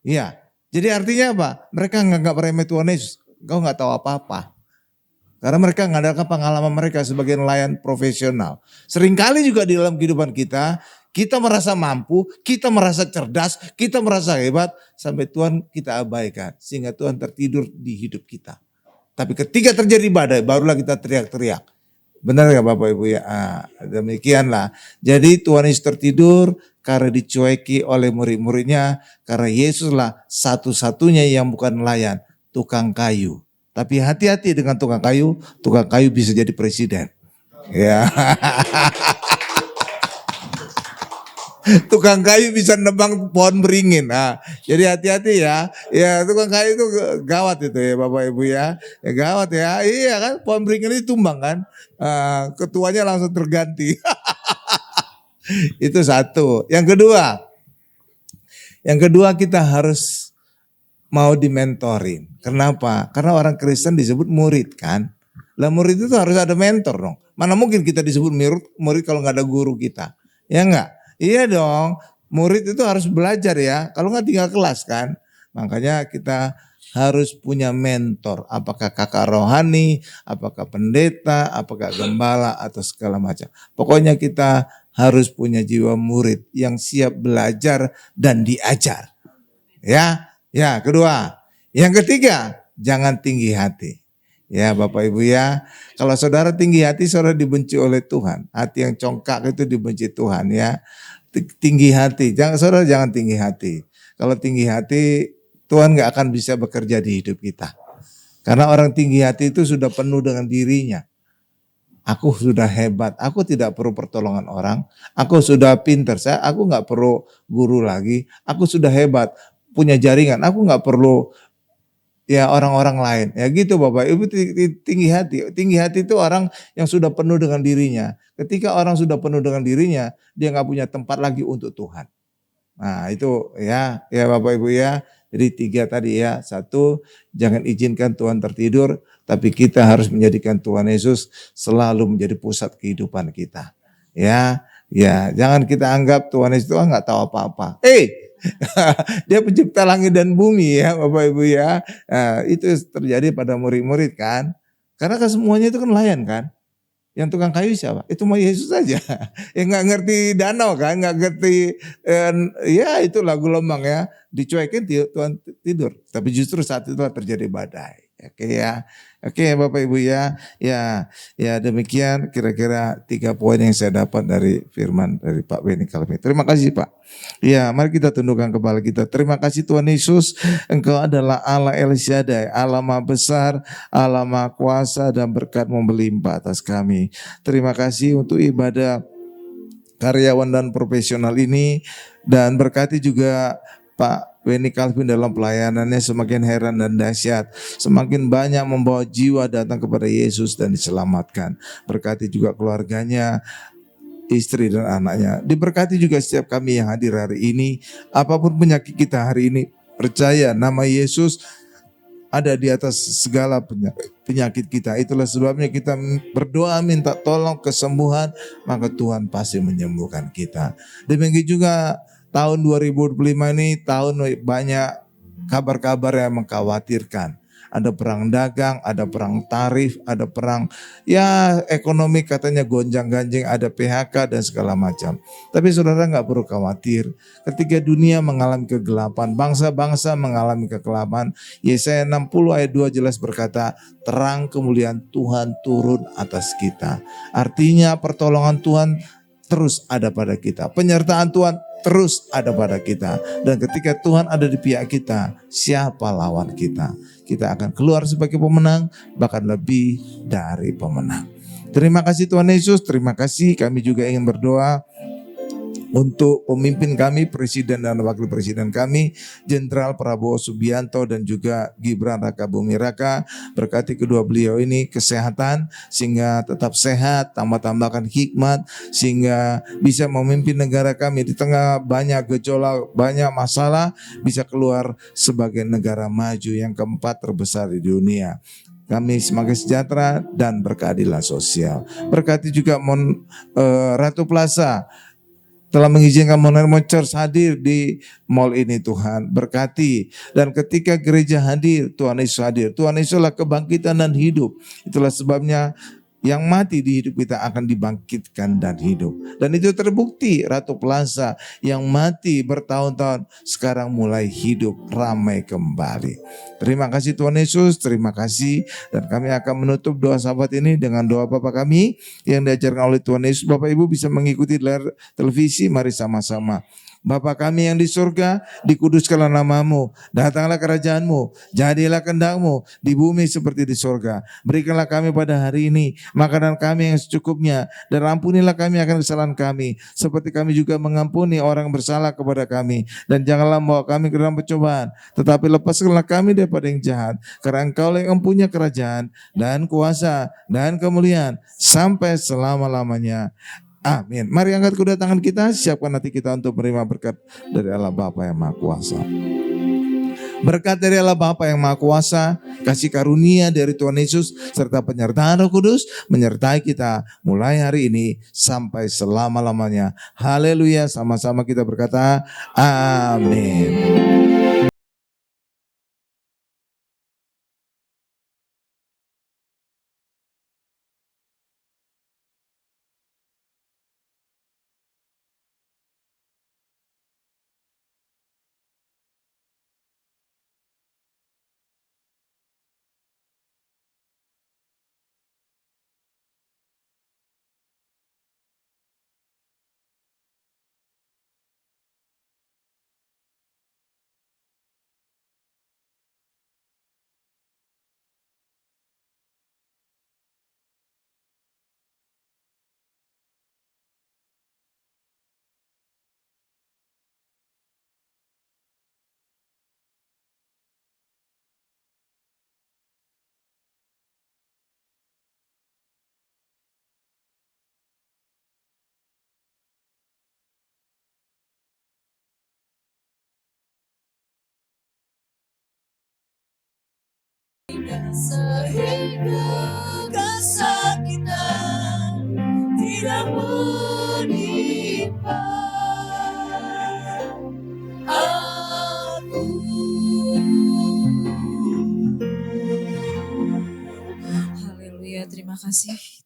Iya. Jadi artinya apa? Mereka nganggap remeh Tuhan Yesus. Kau nggak tahu apa-apa. Karena mereka mengandalkan pengalaman mereka sebagai nelayan profesional. Seringkali juga di dalam kehidupan kita merasa mampu, kita merasa cerdas, kita merasa hebat. Sampai Tuhan kita abaikan. Sehingga Tuhan tertidur di hidup kita. Tapi ketika terjadi badai, barulah kita teriak-teriak. Benar ya Bapak Ibu ya? Demikianlah. Jadi Tuhan Yesus tertidur karena dicueki oleh murid-muridnya. Karena Yesuslah satu-satunya yang bukan nelayan, tukang kayu. Tapi hati-hati dengan tukang kayu bisa jadi presiden. Ya. Tukang kayu bisa nebang pohon beringin. Nah, jadi hati-hati ya. Ya, tukang kayu itu gawat itu ya Bapak Ibu ya. Ya gawat ya. Iya kan, pohon beringin itu tumbang kan. Ketuanya langsung terganti. Itu satu. Yang kedua kita harus mau dimentorin. Kenapa? Karena orang Kristen disebut murid kan. Lah murid itu harus ada mentor dong. Mana mungkin kita disebut murid kalau nggak ada guru kita. Ya enggak? Iya dong, murid itu harus belajar ya, kalau nggak tinggal kelas kan. Makanya kita harus punya mentor, apakah kakak rohani, apakah pendeta, apakah gembala atau segala macam. Pokoknya kita harus punya jiwa murid yang siap belajar dan diajar. Ya, kedua. Yang ketiga, jangan tinggi hati. Ya Bapak Ibu ya, kalau saudara tinggi hati, saudara dibenci oleh Tuhan. Hati yang congkak itu dibenci Tuhan ya. Tinggi hati, saudara jangan tinggi hati. Kalau tinggi hati, Tuhan gak akan bisa bekerja di hidup kita. Karena orang tinggi hati itu sudah penuh dengan dirinya. Aku sudah hebat, aku tidak perlu pertolongan orang. Aku sudah pintar, aku gak perlu guru lagi. Aku sudah hebat, punya jaringan, aku gak perlu ya orang-orang lain. Ya gitu Bapak Ibu, tinggi hati. Tinggi hati itu orang yang sudah penuh dengan dirinya. Ketika orang sudah penuh dengan dirinya, dia gak punya tempat lagi untuk Tuhan. Nah itu ya Bapak Ibu ya. Jadi 3 tadi ya. 1, jangan izinkan Tuhan tertidur. Tapi kita harus menjadikan Tuhan Yesus selalu menjadi pusat kehidupan kita. Ya, jangan kita anggap Tuhan Yesus itu gak tahu apa-apa. Dia pencipta langit dan bumi ya Bapak Ibu ya. Nah, itu terjadi pada murid-murid kan. Karena semuanya itu kan nelayan kan. Yang tukang kayu siapa? Itu mah Yesus saja. Yang gak ngerti danau kan, gak ngerti ya itu lagu lembang ya. Dicuekin Tuhan tidur. Tapi justru saat itu terjadi badai. Oke Bapak Ibu ya. Ya demikian kira-kira 3 poin yang saya dapat dari firman dari Pak Benny Calvin. Terima kasih Pak. Ya, mari kita tundukkan kepala kita. Terima kasih Tuhan Yesus, Engkau adalah Allah El Shaddai, Allah Maha Besar, Allah Maha Kuasa dan berkat-Mu melimpah atas kami. Terima kasih untuk ibadah karyawan dan profesional ini, dan berkati juga Pak Benny Calvin dalam pelayanannya semakin heran dan dahsyat. Semakin banyak membawa jiwa datang kepada Yesus dan diselamatkan. Berkati juga keluarganya, istri dan anaknya. Diberkati juga setiap kami yang hadir hari ini. Apapun penyakit kita hari ini, percaya nama Yesus ada di atas segala penyakit kita. Itulah sebabnya kita berdoa minta tolong kesembuhan, maka Tuhan pasti menyembuhkan kita. Demikian juga tahun 2025 ini tahun banyak kabar-kabar yang mengkhawatirkan. Ada perang dagang, ada perang tarif, ada perang ekonomi katanya gonjang-ganjing, ada PHK dan segala macam. Tapi saudara gak perlu khawatir. Ketika dunia mengalami kegelapan, bangsa-bangsa mengalami kegelapan, Yesaya 60 ayat 2 jelas berkata, terang kemuliaan Tuhan turun atas kita. Artinya pertolongan Tuhan terus ada pada kita. Penyertaan Tuhan terus ada pada kita. Dan ketika Tuhan ada di pihak kita, siapa lawan kita? Kita akan keluar sebagai pemenang, bahkan lebih dari pemenang. Terima kasih Tuhan Yesus, terima kasih. Kami juga ingin berdoa untuk pemimpin kami, presiden dan wakil presiden kami, Jenderal Prabowo Subianto dan juga Gibran Raka Buming Raka. Berkati kedua beliau ini kesehatan sehingga tetap sehat, tambahkan hikmat sehingga bisa memimpin negara kami di tengah banyak gejolak, banyak masalah, bisa keluar sebagai negara maju yang keempat terbesar di dunia. Kami semakin sejahtera dan berkeadilan sosial. Berkati juga Ratu Plaza telah mengizinkan Mount Hermon Church hadir di mall ini Tuhan. Berkati. Dan ketika gereja hadir, Tuhan Yesus hadir. Tuhan Yesuslah kebangkitan dan hidup. Itulah sebabnya yang mati di hidup kita akan dibangkitkan dan hidup. Dan itu terbukti Ratu Plaza yang mati bertahun-tahun sekarang mulai hidup ramai kembali. Terima kasih Tuhan Yesus, terima kasih. Dan kami akan menutup doa sahabat ini dengan doa Bapa kami yang diajarkan oleh Tuhan Yesus. Bapak Ibu bisa mengikuti layar televisi, mari sama-sama. Bapa kami yang di surga, dikuduskanlah namamu, datanglah kerajaanmu, jadilah kehendakmu di bumi seperti di surga. Berikanlah kami pada hari ini makanan kami yang secukupnya, dan ampunilah kami akan kesalahan kami, seperti kami juga mengampuni orang yang bersalah kepada kami. Dan janganlah membawa kami ke dalam pencobaan, tetapi lepaskanlah kami daripada yang jahat, karena Engkau yang mempunyai kerajaan dan kuasa dan kemuliaan sampai selama-lamanya. Amin. Mari angkat kedua tangan kita, siapkan hati kita untuk menerima berkat dari Allah Bapa yang Maha Kuasa. Berkat dari Allah Bapa yang Maha Kuasa, kasih karunia dari Tuhan Yesus, serta penyertaan Roh Kudus menyertai kita mulai hari ini sampai selama-lamanya. Haleluya. Sama-sama kita berkata, amin. Sehingga kesakitan tidak menimpa aku. Haleluya, terima kasih.